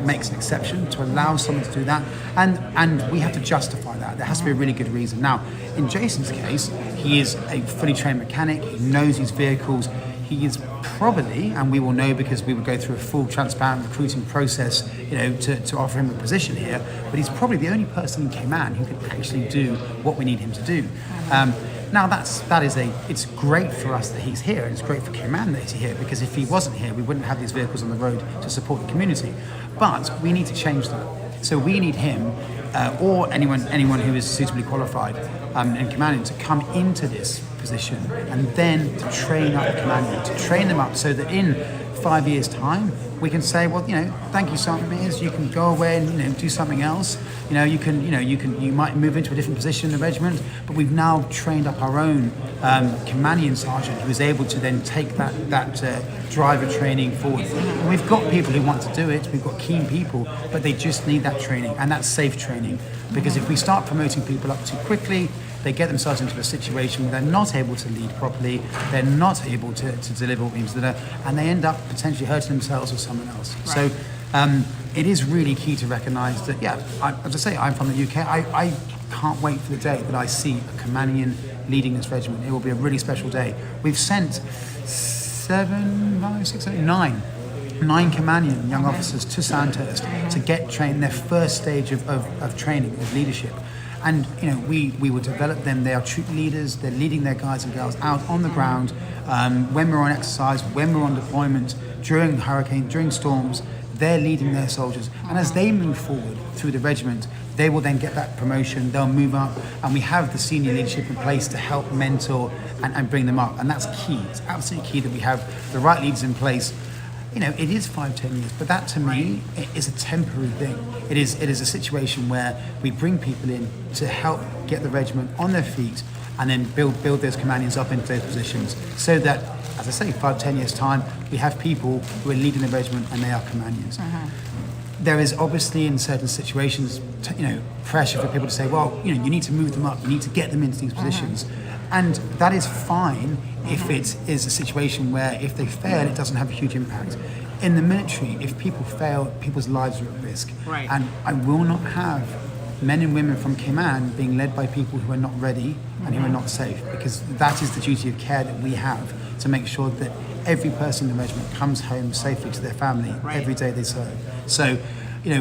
S2: makes an exception to allow someone to do that, and we have to justify that. There has to be a really good reason. Now, in Jason's case, he is a fully trained mechanic. He knows his vehicles. He is probably, and we will know because we would go through a full transparent recruiting process, you know, to offer him a position here. But he's probably the only person in Cayman who can actually do what we need him to do. Now it's great for us that he's here, and it's great for Cayman that he's here, because if he wasn't here, we wouldn't have these vehicles on the road to support the community. But we need to change that. So we need him, or anyone who is suitably qualified in Cayman, to come into this position and then to train up the Caymanian, to train them up so that in 5 years' time, we can say, well, you know, thank you, Sergeant Mears. You can go away and, you know, do something else. You might move into a different position in the regiment. But we've now trained up our own Caymanian sergeant who is able to then take that driver training forward. And we've got people who want to do it. We've got keen people, but they just need that training, and that's safe training. Because if we start promoting people up too quickly, they get themselves into a situation where they're not able to lead properly, they're not able to deliver what we need to deliver, and they end up potentially hurting themselves or someone else. Right. So it is really key to recognise that, as I say, I'm from the UK. I can't wait for the day that I see a Caymanian leading this regiment. It will be a really special day. We've sent 9 9 Caymanian young officers to Sandhurst to get trained their first stage of training, of leadership. And we will develop them. They are troop leaders. They're leading their guys and girls out on the ground when we're on exercise, when we're on deployment, during hurricanes, during storms. They're leading their soldiers. And as they move forward through the regiment, they will then get that promotion. They'll move up, and we have the senior leadership in place to help mentor and bring them up. And that's key. It's absolutely key that we have the right leaders in place. It is 5-10 years, but that to me is a temporary thing. It is a situation where we bring people in to help get the regiment on their feet and then build those Caymanians up into those positions, so that, as I say, 5-10 years time, we have people who are leading the regiment and they are Caymanians. There is obviously in certain situations, pressure for people to say, well, you need to move them up, you need to get them into these positions. And that is fine if it is a situation where if they fail, it doesn't have a huge impact. In the military, if people fail, people's lives are at risk.
S1: Right.
S2: And I will not have men and women from Cayman being led by people who are not ready and who are not safe, because that is the duty of care that we have, to make sure that every person in the regiment comes home safely to their family every day they serve. So,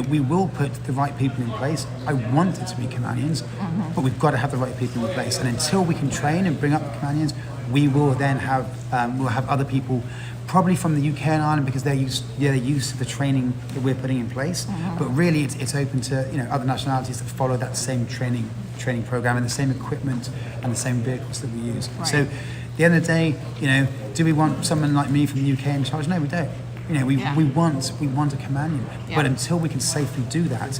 S2: we will put the right people in place. I want it to be Caymanians, but we've got to have the right people in place. And until we can train and bring up the Caymanians, we will then have we'll have other people, probably from the UK and Ireland, because they're used to the training that we're putting in place. But really, it's open to other nationalities that follow that same training program and the same equipment and the same vehicles that we use.
S1: Right.
S2: So, at the end of the day, do we want someone like me from the UK in charge? No, we don't. We want a Caymanian, but until we can safely do that,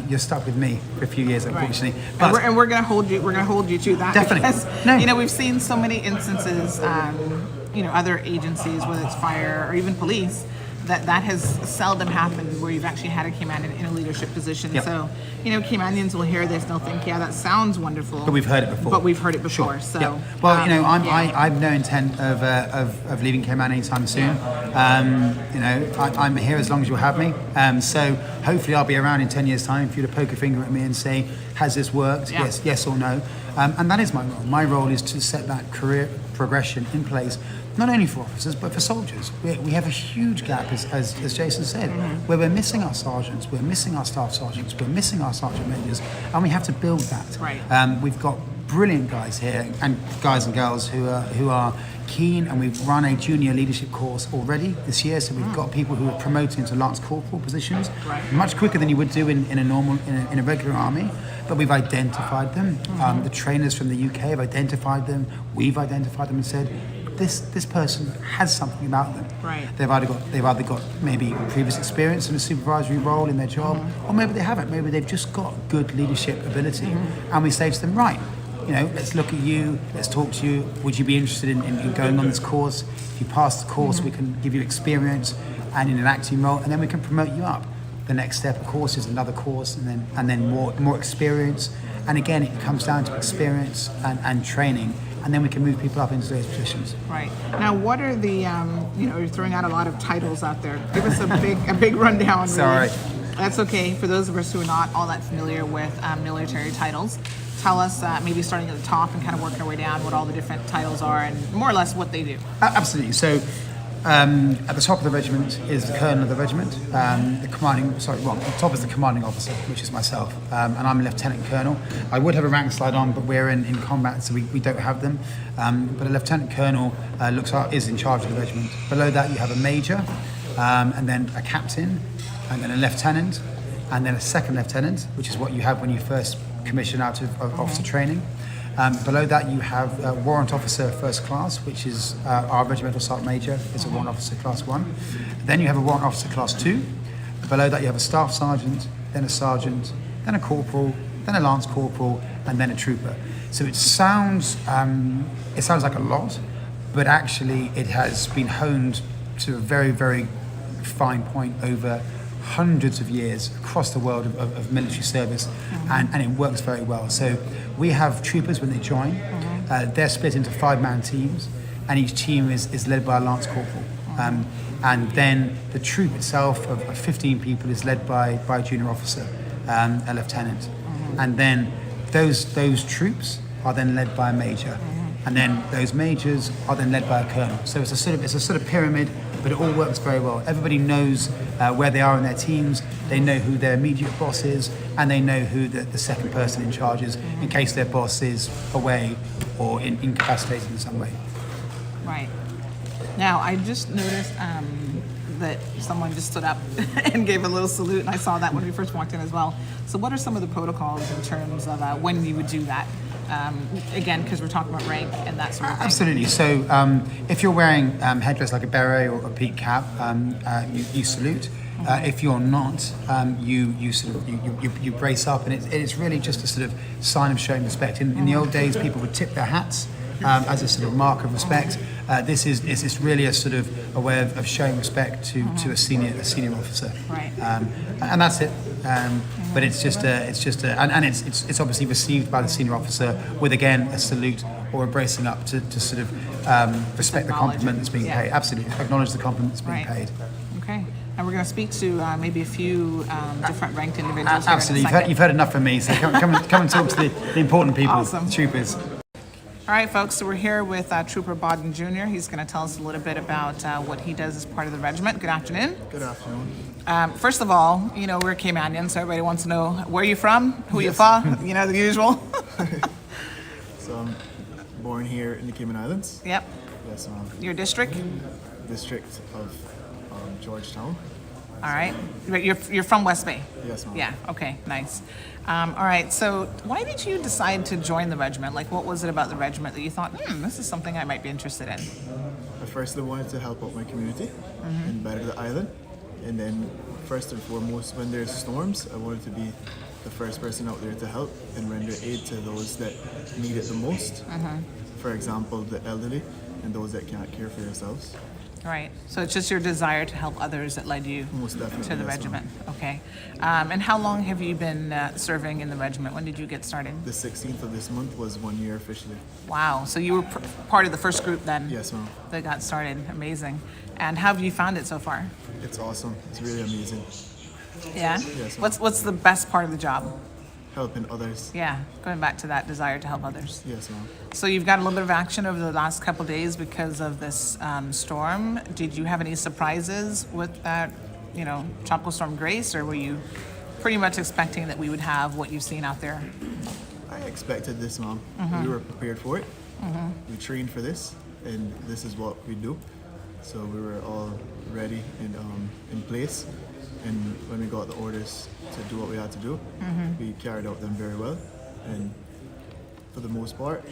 S2: you're stuck with me for a few years, unfortunately.
S1: Right. But we're going to hold you. We're going to hold you to that.
S2: Definitely.
S1: Because, we've seen so many instances. Other agencies, whether it's fire or even police, that has seldom happened where you've actually had a Caymanian in a leadership position.
S2: Yep.
S1: So, Caymanians will hear this and they'll think, that sounds wonderful.
S2: But we've heard it before.
S1: Sure. So,
S2: yeah. Well, I've no intent of leaving Cayman anytime soon. I'm here as long as you'll have me. So hopefully I'll be around in 10 years' time for you to poke a finger at me and say, has this worked?
S1: Yeah.
S2: Yes or no. And that is my role. My role is to set that career progression in place, not only for officers, but for soldiers. We have a huge gap, as Jason said, where we're missing our sergeants, we're missing our staff sergeants, we're missing our sergeant majors, and we have to build that.
S1: Right.
S2: We've got brilliant guys here, and guys and girls who are keen, and we've run a junior leadership course already this year, so we've got people who are promoted into Lance Corporal positions much quicker than you would do in a regular army. But we've identified them. The trainers from the UK have identified them. We've identified them and said, this person has something about them.
S1: Right.
S2: They've either got maybe previous experience in a supervisory role in their job, or maybe they haven't. Maybe they've just got good leadership ability, and we say to them, right, let's look at you, let's talk to you. Would you be interested in going on this course? If you pass the course, we can give you experience and in an acting role, and then we can promote you up. The next step, of course, is another course, and then more experience. And again, it comes down to experience and training, and then we can move people up into those positions.
S1: Right. Now, what are the you're throwing out a lot of titles out there. Give us a big rundown. Really.
S2: Sorry.
S1: That's okay. For those of us who are not all that familiar with military titles, tell us, maybe starting at the top and kind of working our way down, what all the different titles are and more or less what they do.
S2: Absolutely. So at the top of the regiment is the colonel of the regiment. The top is the commanding officer, which is myself, and I'm a lieutenant colonel. I would have a rank slide on, but we're in combat, so we don't have them. But a lieutenant colonel is in charge of the regiment. Below that you have a major, and then a captain, and then a lieutenant, and then a second lieutenant, which is what you have when you first commission out of officer training. Below that you have a warrant officer first class, which is our regimental sergeant major is a warrant officer class 1. Then you have a warrant officer class 2. Below that you have a staff sergeant, then a sergeant, then a corporal, then a lance corporal, and then a trooper. So it sounds like a lot, but actually it has been honed to a very, very fine point over hundreds of years across the world of military service, and it works very well. So we have troopers when they join. They're split into 5-man teams, and each team is led by a lance corporal. And then the troop itself of 15 people is led by a junior officer, a lieutenant. And then those troops are then led by a major. And then those majors are then led by a colonel. So it's a sort of pyramid but it all works very well. Everybody knows where they are in their teams, they know who their immediate boss is, and they know who the second person in charge is in case their boss is away or incapacitated in some way.
S1: Right. Now, I just noticed that someone just stood up and gave a little salute, and I saw that when we first walked in as well. So what are some of the protocols in terms of when you would do that? Again, because we're talking about rank and that sort of thing.
S2: Absolutely. So if you're wearing headdress like a beret or a peak cap, you salute. If you're not, you sort of you brace up, and it's really just a sort of sign of showing respect. In the old days, people would tip their hats as a sort of mark of respect. This is really a sort of a way of showing respect to a senior officer.
S1: Right.
S2: And that's it. But it's obviously received by the senior officer with, again, a salute or a bracing up to sort of respect the compliment that's being paid. Absolutely, acknowledge the compliment that's being paid.
S1: Okay. And we're going to speak to maybe a few different ranked individuals.
S2: Absolutely, you've heard enough from me. So come and talk to the important people,
S1: Awesome.
S2: The troopers.
S1: All right, folks, so we're here with Trooper Bodden Jr. He's going to tell us a little bit about what he does as part of the regiment. Good afternoon.
S4: Good afternoon.
S1: First of all, we're Caymanians, so everybody wants to know where you're from, who you're from, the usual.
S4: So I'm born here in the Cayman Islands.
S1: Yep.
S4: Yes,
S1: Your district?
S4: district of Georgetown.
S1: All right. But you're from West Bay?
S4: Yes, ma'am.
S1: Yeah, okay, nice. All right, so why did you decide to join the regiment? Like, what was it about the regiment that you thought, this is something I might be interested in?
S4: I firstly wanted to help out my community and better the island. And then, first and foremost, when there's storms, I wanted to be the first person out there to help and render aid to those that need it the most. For example, the elderly and those that can't care for themselves.
S1: Right. So it's just your desire to help others that led you
S4: Most definitely,
S1: to the
S4: yes,
S1: regiment. Okay. And how long have you been serving in the regiment? When did you get started?
S4: The 16th of this month was 1 year officially.
S1: Wow. So you were part of the first group then?
S4: Yes, ma'am.
S1: That got started. Amazing. And how have you found it so far?
S4: It's awesome. It's really amazing.
S1: Yeah?
S4: Yes, ma'am.
S1: What's the best part of the job?
S4: Helping others.
S1: Yeah, going back to that desire to help others.
S4: Yes, ma'am.
S1: So you've got a little bit of action over the last couple of days because of this storm. Did you have any surprises with that, Tropical Storm Grace, or were you pretty much expecting that we would have what you've seen out there?
S4: I expected this, ma'am. We were prepared for it. We trained for this, and this is what we do. So we were all ready and in place. And when we got the orders to do what we had to do, we carried out them very well. And for the most part,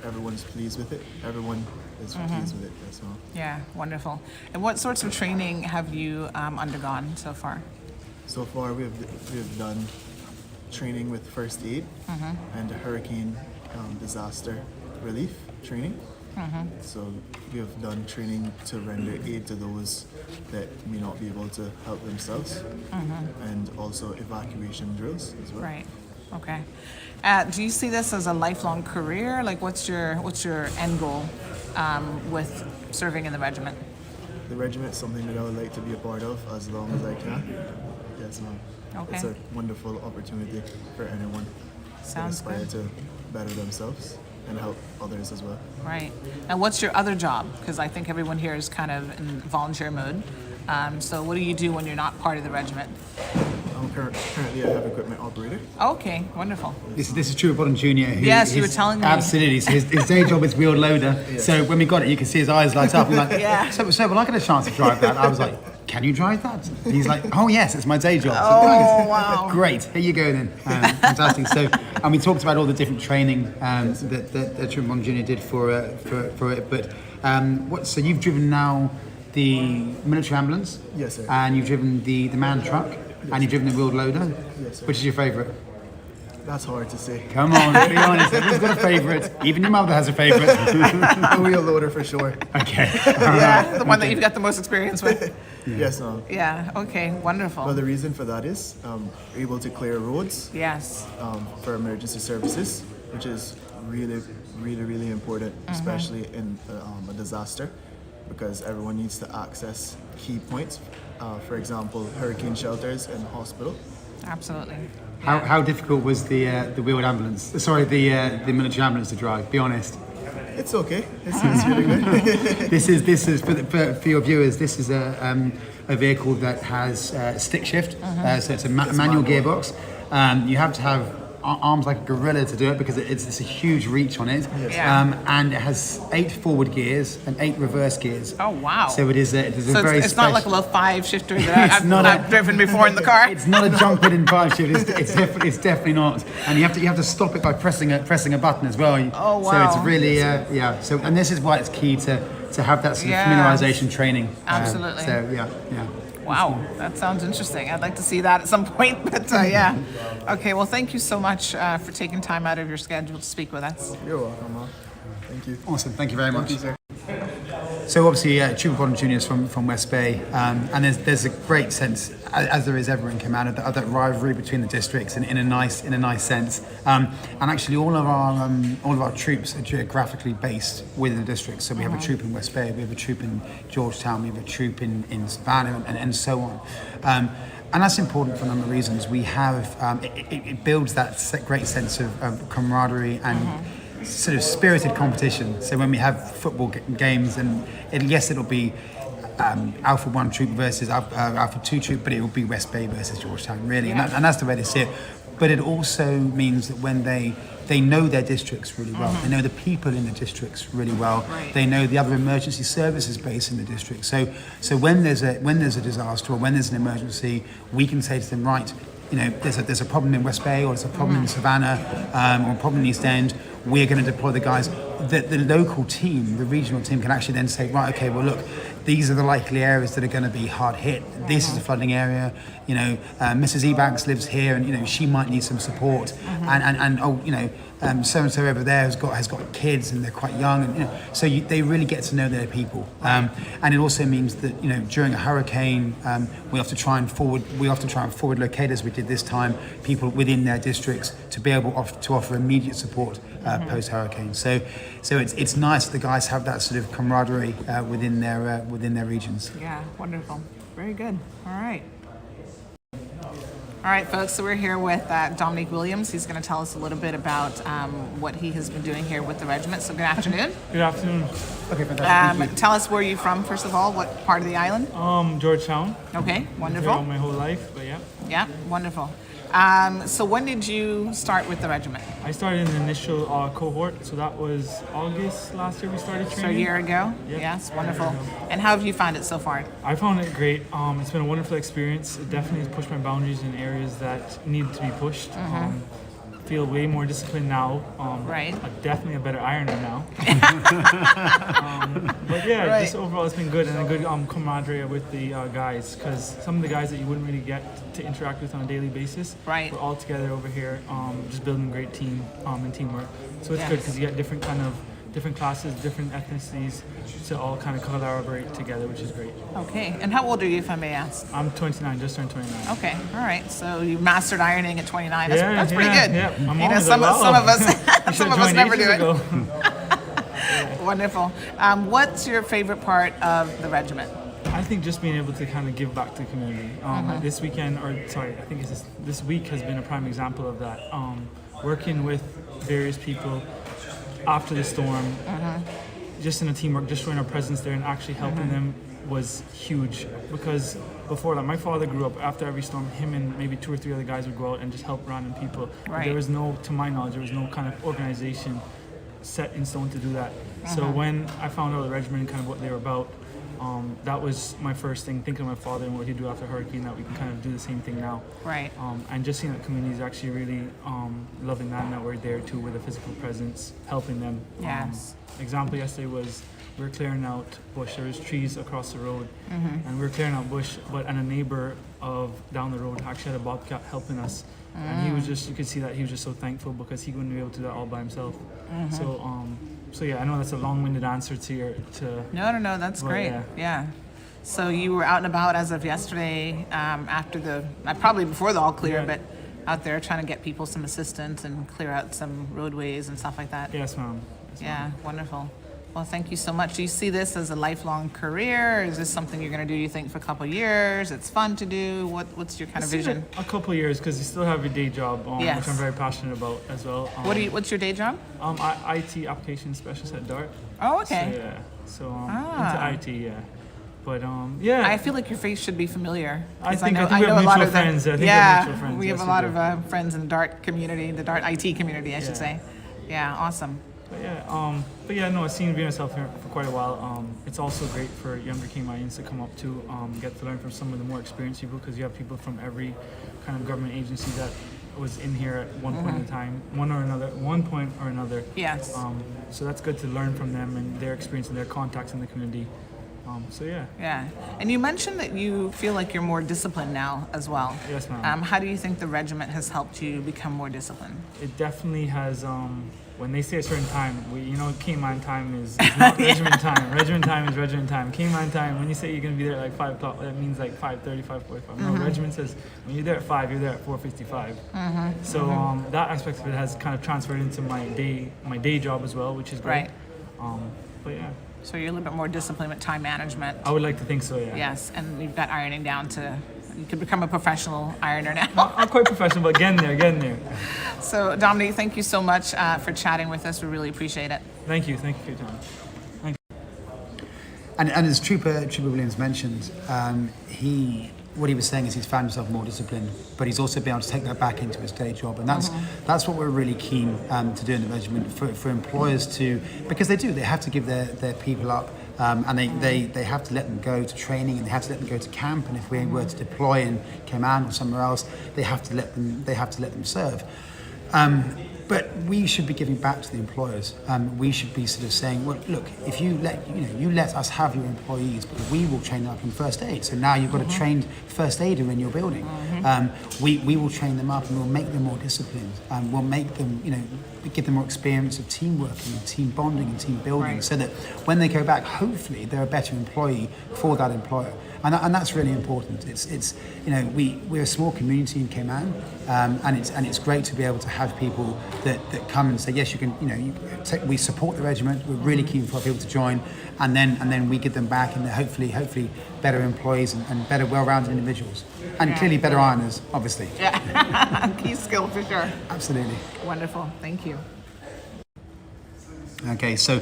S4: everyone's pleased with it. Everyone is pleased with it as well.
S1: Yeah, wonderful. And what sorts of training have you undergone so far?
S4: So far, we have done training with first aid and hurricane disaster relief training. So we have done training to render aid to those that may not be able to help themselves, and also evacuation drills as well.
S1: Right. Okay. Do you see this as a lifelong career? Like, what's your end goal with serving in the regiment?
S4: The regiment is something that I would like to be a part of as long as I can. Yes, ma'am.
S1: Okay.
S4: It's a wonderful opportunity for anyone
S1: Sounds
S4: that aspire
S1: good.
S4: to better themselves and help others as well.
S1: Right. And what's your other job? Because I think everyone here is kind of in volunteer mode. So what do you do when you're not part of the regiment?
S4: I'm currently a heavy equipment operator.
S1: Okay, wonderful.
S2: This is Trooper Bodden Jr. Who
S1: Yes, you were
S2: is-
S1: telling me.
S2: Absolutely. So his day job is wheel loader. So when we got it, you can see his eyes light up. I'm like,
S1: Yeah.
S2: So when I get a chance to drive that, I was like, can you drive that? And he's like, oh yes, it's my day job. So,
S1: Oh, wow.
S2: Great. Here you go then. Fantastic. So, and we talked about all the different training that Trooper Bodden Jr. did for it. But so you've driven now the military ambulance.
S4: Yes, sir.
S2: And you've driven the man truck. And you've driven the wheeled loader.
S4: Yes, sir.
S2: Which is your favourite?
S4: That's hard to say.
S2: Come on, be honest. Everyone's got a favourite. Even your mother has a favourite.
S4: The wheel loader for sure.
S2: Okay.
S1: Yeah, the one that you've got the most experience with.
S4: Yes, ma'am.
S1: Yeah, okay, wonderful.
S4: Well, the reason for that is we're able to clear roads
S1: Yes.
S4: for emergency services, which is really, really, really important, especially in a disaster, because everyone needs to access key points. For example, hurricane shelters and hospital.
S1: Absolutely.
S2: How difficult was the wheeled ambulance? Sorry, the military ambulance to drive? Be honest.
S4: It's okay. It's really good.
S2: This is for your viewers. This is a vehicle that has stick shift, so it's a manual gearbox. You have to have arms like a gorilla to do it because it's a huge reach on it, and it has 8 forward gears and 8 reverse gears.
S1: Oh wow!
S2: So it is a
S1: So
S2: very.
S1: it's not like a little 5 shifter that I've driven before in the car.
S2: It's not a jump in 5 shift. It's definitely not. And you have to stop it by pressing a button as well.
S1: Oh wow!
S2: So it's really So and this is why it's key to have that sort of familiarization training.
S1: Absolutely.
S2: So yeah.
S1: Wow, that sounds interesting. I'd like to see that at some point, but yeah. Okay, well, thank you so much for taking time out of your schedule to speak with us.
S4: You're welcome, man. Thank you.
S2: Awesome. Thank you very much.
S4: Thank you, sir.
S2: So obviously, Trooper Bottom Juniors from West Bay, and there's a great sense, as there is ever in Cayman, of that rivalry between the districts in a nice sense. And actually, all of our troops are geographically based within the districts. So we have a troop in West Bay, we have a troop in Georgetown, we have a troop in Savannah, and so on. And that's important for a number of reasons. We have it builds that great sense of camaraderie and sort of spirited competition. So when we have football games, and it'll be Alpha 1 troop versus Alpha 2 troop, but it will be West Bay versus Georgetown, really. And that's the way they see it. But it also means that when they know their districts really well, they know the people in the districts really well, they know the other emergency services based in the district. So when there's a disaster or when there's an emergency, we can say to them, right, there's a problem in West Bay, or there's a problem in Savannah, or a problem in East End. We're going to deploy the guys. The local team, the regional team, can actually then say, right, okay, well, look, these are the likely areas that are going to be hard hit. This is a flooding area. Mrs. Ebanks lives here, and she might need some support. So and so over there has got kids, and they're quite young, and so they really get to know their people. And it also means that during a hurricane, we have to try and forward locate, as we did this time, people within their districts to be able to offer immediate support post hurricane. So it's nice the guys have that sort of camaraderie within their regions.
S1: Yeah, wonderful. Very good. All right, folks, so we're here with Dominique Williams. He's going to tell us a little bit about what he has been doing here with the regiment. So good afternoon.
S5: Good afternoon.
S2: Okay, fantastic.
S1: Tell us where you're from, first of all. What part of the island?
S5: Georgetown.
S1: Okay, wonderful.
S5: Here all my whole life, but yeah.
S1: Yeah, wonderful. So when did you start with the regiment?
S5: I started in the initial cohort, so that was August last year we started training.
S1: So a year ago?
S5: Yep.
S1: Yes, wonderful. And how have you found it so far?
S5: I found it great. It's been a wonderful experience. It definitely has pushed my boundaries in areas that needed to be pushed. Feel way more disciplined now. Definitely a better ironer now. But yeah, just overall it's been good, and a good camaraderie with the guys, because some of the guys that you wouldn't really get to interact with on a daily basis, we're all together over here, just building a great team and teamwork. So it's good because you get different classes, different ethnicities to all kind of collaborate together, which is great.
S1: Okay, and how old are you, if I may ask?
S5: I'm 29, just turned 29.
S1: Okay, all right. So you mastered ironing at 29. That's pretty good.
S5: Yeah, I'm
S1: some of us never do it. Wonderful. What's your favorite part of the regiment?
S5: I think just being able to kind of give back to the community. This week has been a prime example of that. Working with various people after the storm, just in a teamwork, just showing our presence there and actually helping them was huge. Because before that, my father grew up after every storm, him and maybe 2 or 3 other guys would go out and just help random people. But there was no, to my knowledge, there was no kind of organization set in stone to do that. So when I found out the regiment and kind of what they were about, that was my first thing, thinking of my father and what he'd do after hurricane, that we can kind of do the same thing now. And just seeing that community is actually really loving that, and that we're there too with a physical presence, helping them. Example yesterday was we were clearing out bush. There was trees across the road, and we were clearing out bush, and a neighbor of down the road actually had a bobcat helping us. And he was just, you could see that he was just so thankful because he wouldn't be able to do that all by himself. So yeah, I know that's a long-winded answer to
S1: No, that's great. Yeah. So you were out and about as of yesterday, after probably before the all clear, but out there trying to get people some assistance and clear out some roadways and stuff like that.
S5: Yes, ma'am.
S1: Yeah, wonderful. Well, thank you so much. Do you see this as a lifelong career? Is this something you're going to do, you think, for a couple of years? It's fun to do? What's your kind of vision?
S5: A couple of years, because you still have your day job,
S1: Yes.
S5: which I'm very passionate about as well.
S1: What's your day job?
S5: IT application specialist at DART.
S1: Oh, okay.
S5: So, yeah. So into IT, yeah. But yeah.
S1: I feel like your face should be familiar.
S5: I
S1: 'cause
S5: think
S1: I
S5: we have
S1: know a lot
S5: mutual
S1: of them.
S5: friends. I think we have
S1: Yeah,
S5: mutual friends.
S1: we have
S5: Yes,
S1: a
S5: we
S1: lot
S5: do.
S1: of friends in the DART community, the DART IT community, I should
S5: Yeah.
S1: say. Yeah, awesome.
S5: But yeah, no, I've seen myself here for quite a while. It's also great for younger Caymanians to come up to get to learn from some of the more experienced people, because you have people from every kind of government agency that was in here at one point in time, one point or another.
S1: Yes.
S5: So that's good to learn from them and their experience and their contacts in the community. So yeah.
S1: Yeah. And you mentioned that you feel like you're more disciplined now as well.
S5: Yes, ma'am.
S1: How do you think the regiment has helped you become more disciplined?
S5: It definitely has. When they say a certain time, Cayman time is not regiment time. Regiment time is regiment time. Cayman time, when you say you're going to be there at like 5 o'clock, that means like 5:30, 5:45. No, regiment says when you're there at 5, you're there at 4:55. So that aspect of it has kind of transferred into my day job as well, which is great.
S1: Right.
S5: But yeah.
S1: So you're a little bit more disciplined with time management.
S5: I would like to think so, yeah.
S1: Yes, and you've got ironing down to, you could become a professional ironer now.
S5: I'm quite professional, but getting there.
S1: So Dominique, thank you so much for chatting with us. We really appreciate it.
S5: Thank you for your time.
S2: And as Trooper Williams mentioned, what he was saying is he's found himself more disciplined, but he's also been able to take that back into his day job, and that's what we're really keen to do in the regiment, for employers to, because they have to give their people up, and they have to let them go to training, and they have to let them go to camp, and if we were to deploy in Cayman or somewhere else, they have to let them serve. But we should be giving back to the employers. We should be sort of saying, well, look, if you let us have your employees, but we will train them up in first aid. So now you've got a trained first aider in your building. We will train them up, and we'll make them more disciplined. We'll make them, give them more experience of teamwork and team bonding and team building, so that when they go back, hopefully they're a better employee for that employer. And that's really important. It's we're a small community in Cayman, and it's great to be able to have people that come and say, yes, you can. We support the regiment. We're really keen for people to join, and then we get them back, and they're hopefully better employees and better, well-rounded individuals, and clearly better ironers, obviously.
S1: Yeah, key skill for sure.
S2: Absolutely.
S1: Wonderful, thank you.
S2: Okay, so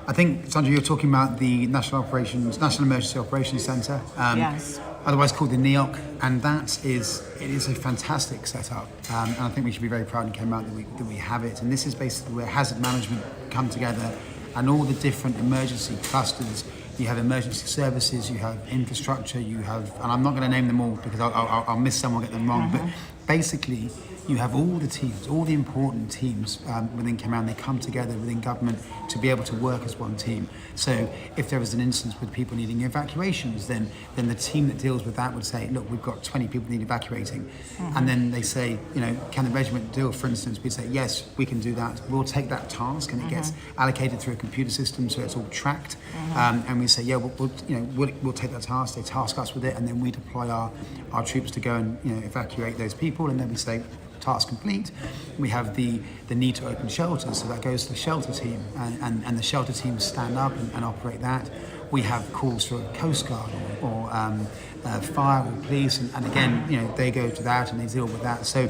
S2: I think, Sandra, you're talking about the National Emergency Operations Centre,
S1: Yes.
S2: otherwise called the NEOC, and it is a fantastic setup, and I think we should be very proud in Cayman that we have it. And this is basically where hazard management come together, and all the different emergency clusters. You have emergency services, you have infrastructure, you have, and I'm not going to name them all because I'll miss some or get them wrong, but basically you have all the teams, all the important teams within Cayman. They come together within government to be able to work as one team. So if there was an instance with people needing evacuations, then the team that deals with that would say, look, we've got 20 people need evacuating. And then they say, can the regiment deal, for instance? We say, yes, we can do that. We'll take that task, and it gets allocated through a computer system, so it's all tracked. And we say, yeah, we'll take that task. They task us with it, and then we deploy our troops to go and evacuate those people, and then we say, task complete. We have the need to open shelters, so that goes to the shelter team, and the shelter teams stand up and operate that. We have calls for Coast Guard or fire or police, and again, they go to that and they deal with that. So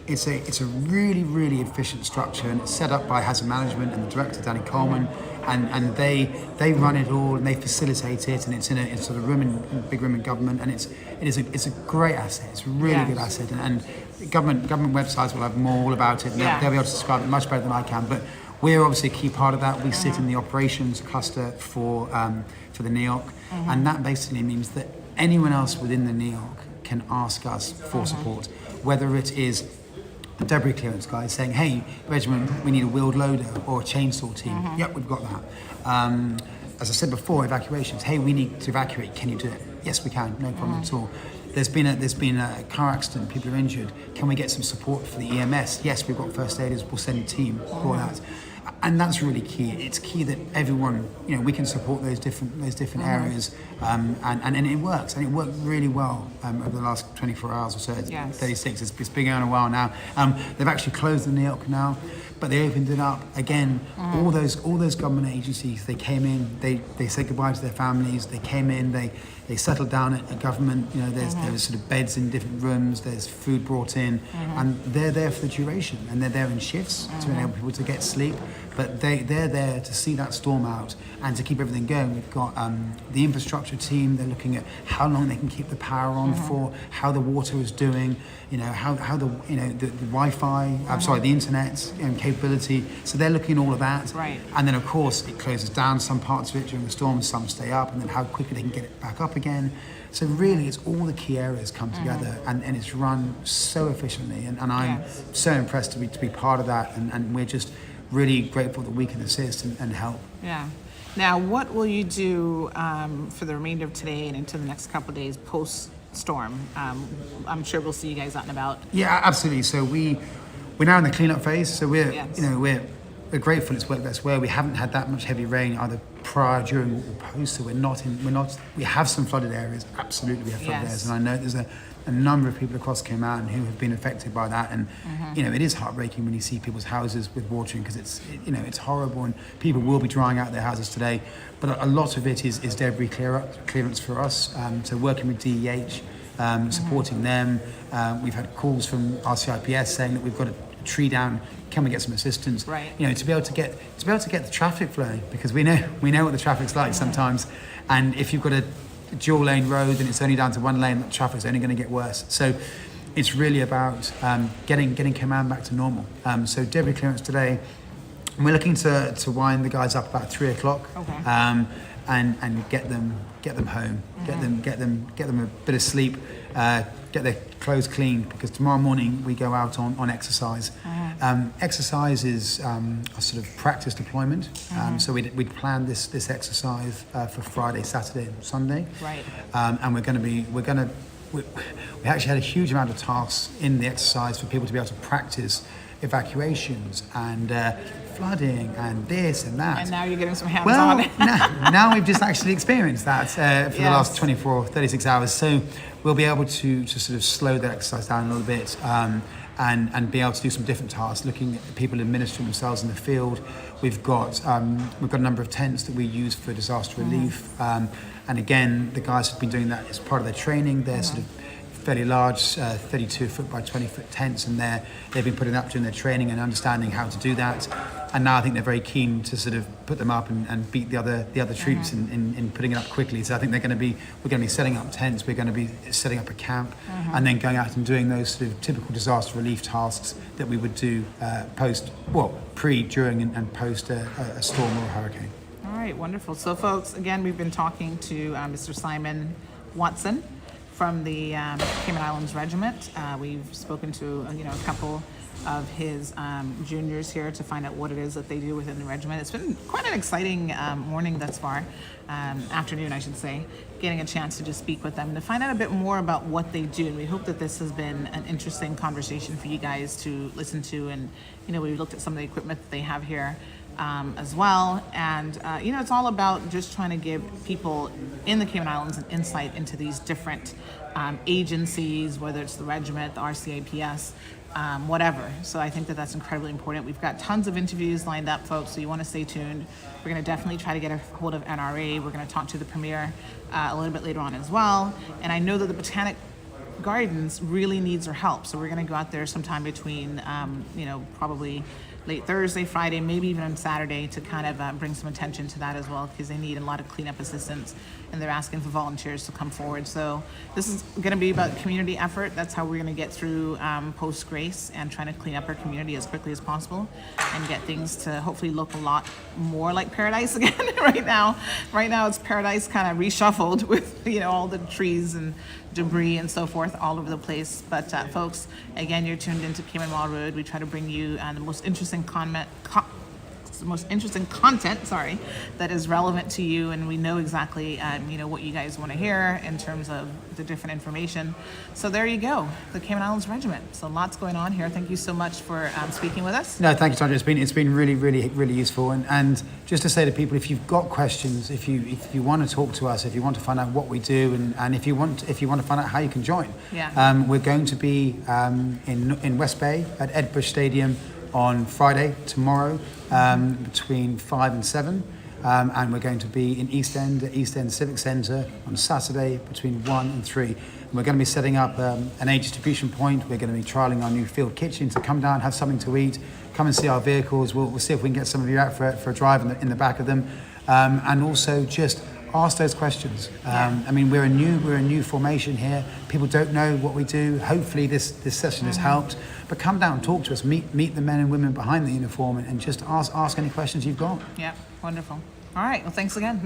S2: it's a really, really efficient structure, and it's set up by hazard management and the director Danny Coleman, and they run it all and they facilitate it, and it's in a sort of big room in government, and it's a great asset. It's a really good asset, and government websites will have more all about it, and they'll be able to describe it much better than I can. But we're obviously a key part of that. We sit in the operations cluster for the NEOC, and that basically means that anyone else within the NEOC can ask us for support, whether it is the debris clearance guy saying, hey, regiment, we need a wheeled loader or a chainsaw team. Yep, we've got that. As I said before, evacuations. Hey, we need to evacuate. Can you do it? Yes, we can. No problem at all. There's been a car accident. People are injured. Can we get some support for the EMS? Yes, we've got first aiders. We'll send a team for that. And that's really key. It's key that everyone, we can support those different areas, and it works. And it worked really well over the last 24 hours or so. 36. It's been going a while now. They've actually closed the NEOC now, but they opened it up again. All those government agencies, they came in, they said goodbye to their families. They came in, they settled down at government. You know, there was sort of beds in different rooms. There's food brought in, and they're there for the duration, and they're there in shifts to enable people to get sleep. But they're there to see that storm out and to keep everything going. We've got the infrastructure team. They're looking at how long they can keep the power on for, how the water is doing, you know, how the Wi-Fi, the internet capability. So they're looking at all of that.
S1: Right.
S2: And then of course it closes down some parts of it during the storm, some stay up, and then how quickly they can get it back up again. So really, it's all the key areas come together, and it's run so efficiently. And I'm so impressed to be part of that, and we're just really grateful that we can assist and help.
S1: Yeah. Now, what will you do for the remainder of today and into the next couple of days post-storm? I'm sure we'll see you guys out and about.
S2: Yeah, absolutely. So we're now in the cleanup phase. So we're grateful it's worked best where we haven't had that much heavy rain either prior, during, or post. So we have some flooded areas. Absolutely, we have flooded areas, and I know there's a number of people across Cayman who have been affected by that, and you know, it is heartbreaking when you see people's houses with watering, because it's horrible, and people will be drying out their houses today. But a lot of it is debris clearance for us. So working with DEH, supporting them. We've had calls from RCIPS saying that we've got a tree down. Can we get some assistance?
S1: Right.
S2: You know, to be able to get the traffic flowing, because we know what the traffic's like sometimes, and if you've got a dual lane road and it's only down to one lane, the traffic's only going to get worse. So it's really about getting Cayman back to normal. So debris clearance today, we're looking to wind the guys up about 3 o'clock.
S1: Okay.
S2: And get them home, get them a bit of sleep, get their clothes cleaned, because tomorrow morning we go out on exercise. Exercise is a sort of practice deployment. So we'd planned this exercise for Friday, Saturday, and Sunday.
S1: Right.
S2: And we actually had a huge amount of tasks in the exercise for people to be able to practice evacuations and flooding and this and that.
S1: And now you're getting some hands-on.
S2: Well, now we've just actually experienced that for the last 24, 36 hours. So we'll be able to sort of slow that exercise down a little bit and be able to do some different tasks, looking at people administering themselves in the field. We've got a number of tents that we use for disaster relief. And again, the guys have been doing that as part of their training. They're sort of fairly large 32 foot by 20 foot tents, and they've been putting up during their training and understanding how to do that. And now I think they're very keen to sort of put them up and beat the other troops in putting it up quickly. So I think we're going to be setting up tents, we're going to be setting up a camp, and then going out and doing those sort of typical disaster relief tasks that we would do pre, during, and post a storm or a hurricane.
S1: All right, wonderful. So, folks, again, we've been talking to Mr. Simon Watson from the Cayman Islands Regiment. We've spoken to a couple of his juniors here to find out what it is that they do within the regiment. It's been quite an exciting morning thus far, afternoon I should say, getting a chance to just speak with them to find out a bit more about what they do. And we hope that this has been an interesting conversation for you guys to listen to. And we looked at some of the equipment that they have here as well. And it's all about just trying to give people in the Cayman Islands an insight into these different agencies, whether it's the regiment, the RCAPS, whatever. So I think that that's incredibly important. We've got tons of interviews lined up, folks, so you want to stay tuned. We're going to definitely try to get a hold of NRA. We're going to talk to the Premier a little bit later on as well. And I know that the Botanic Gardens really needs our help. So we're going to go out there sometime between, probably late Thursday, Friday, maybe even on Saturday, to kind of bring some attention to that as well, because they need a lot of cleanup assistance and they're asking for volunteers to come forward. So this is going to be about community effort. That's how we're going to get through post-grace and trying to clean up our community as quickly as possible and get things to hopefully look a lot more like paradise again. Right now it's paradise kind of reshuffled with all the trees and debris and so forth all over the place. But folks, again, you're tuned into Cayman Mall Road. We try to bring you the most interesting content, that is relevant to you, and we know exactly what you guys want to hear in terms of the different information. So there you go, the Cayman Islands Regiment. So lots going on here. Thank you so much for speaking with us.
S2: No, thank you, Tanya. It's been really, really, really useful. And just to say to people, if you've got questions, if you want to talk to us, if you want to find out what we do, and if you want to find out how you can join, we're going to be in West Bay at Ed Bush Stadium on Friday, tomorrow, between 5 and 7. And we're going to be in East End at East End Civic Centre on Saturday between 1 and 3. And we're going to be setting up an aid distribution point. We're going to be trialling our new field kitchen, so come down, have something to eat, come and see our vehicles. We'll see if we can get some of you out for a drive in the back of them. And also just ask those questions. I mean, we're a new formation here. People don't know what we do. Hopefully this session has helped. But come down and talk to us. Meet the men and women behind the uniform and just ask any questions you've got.
S1: Yeah, wonderful. All right, well, thanks again.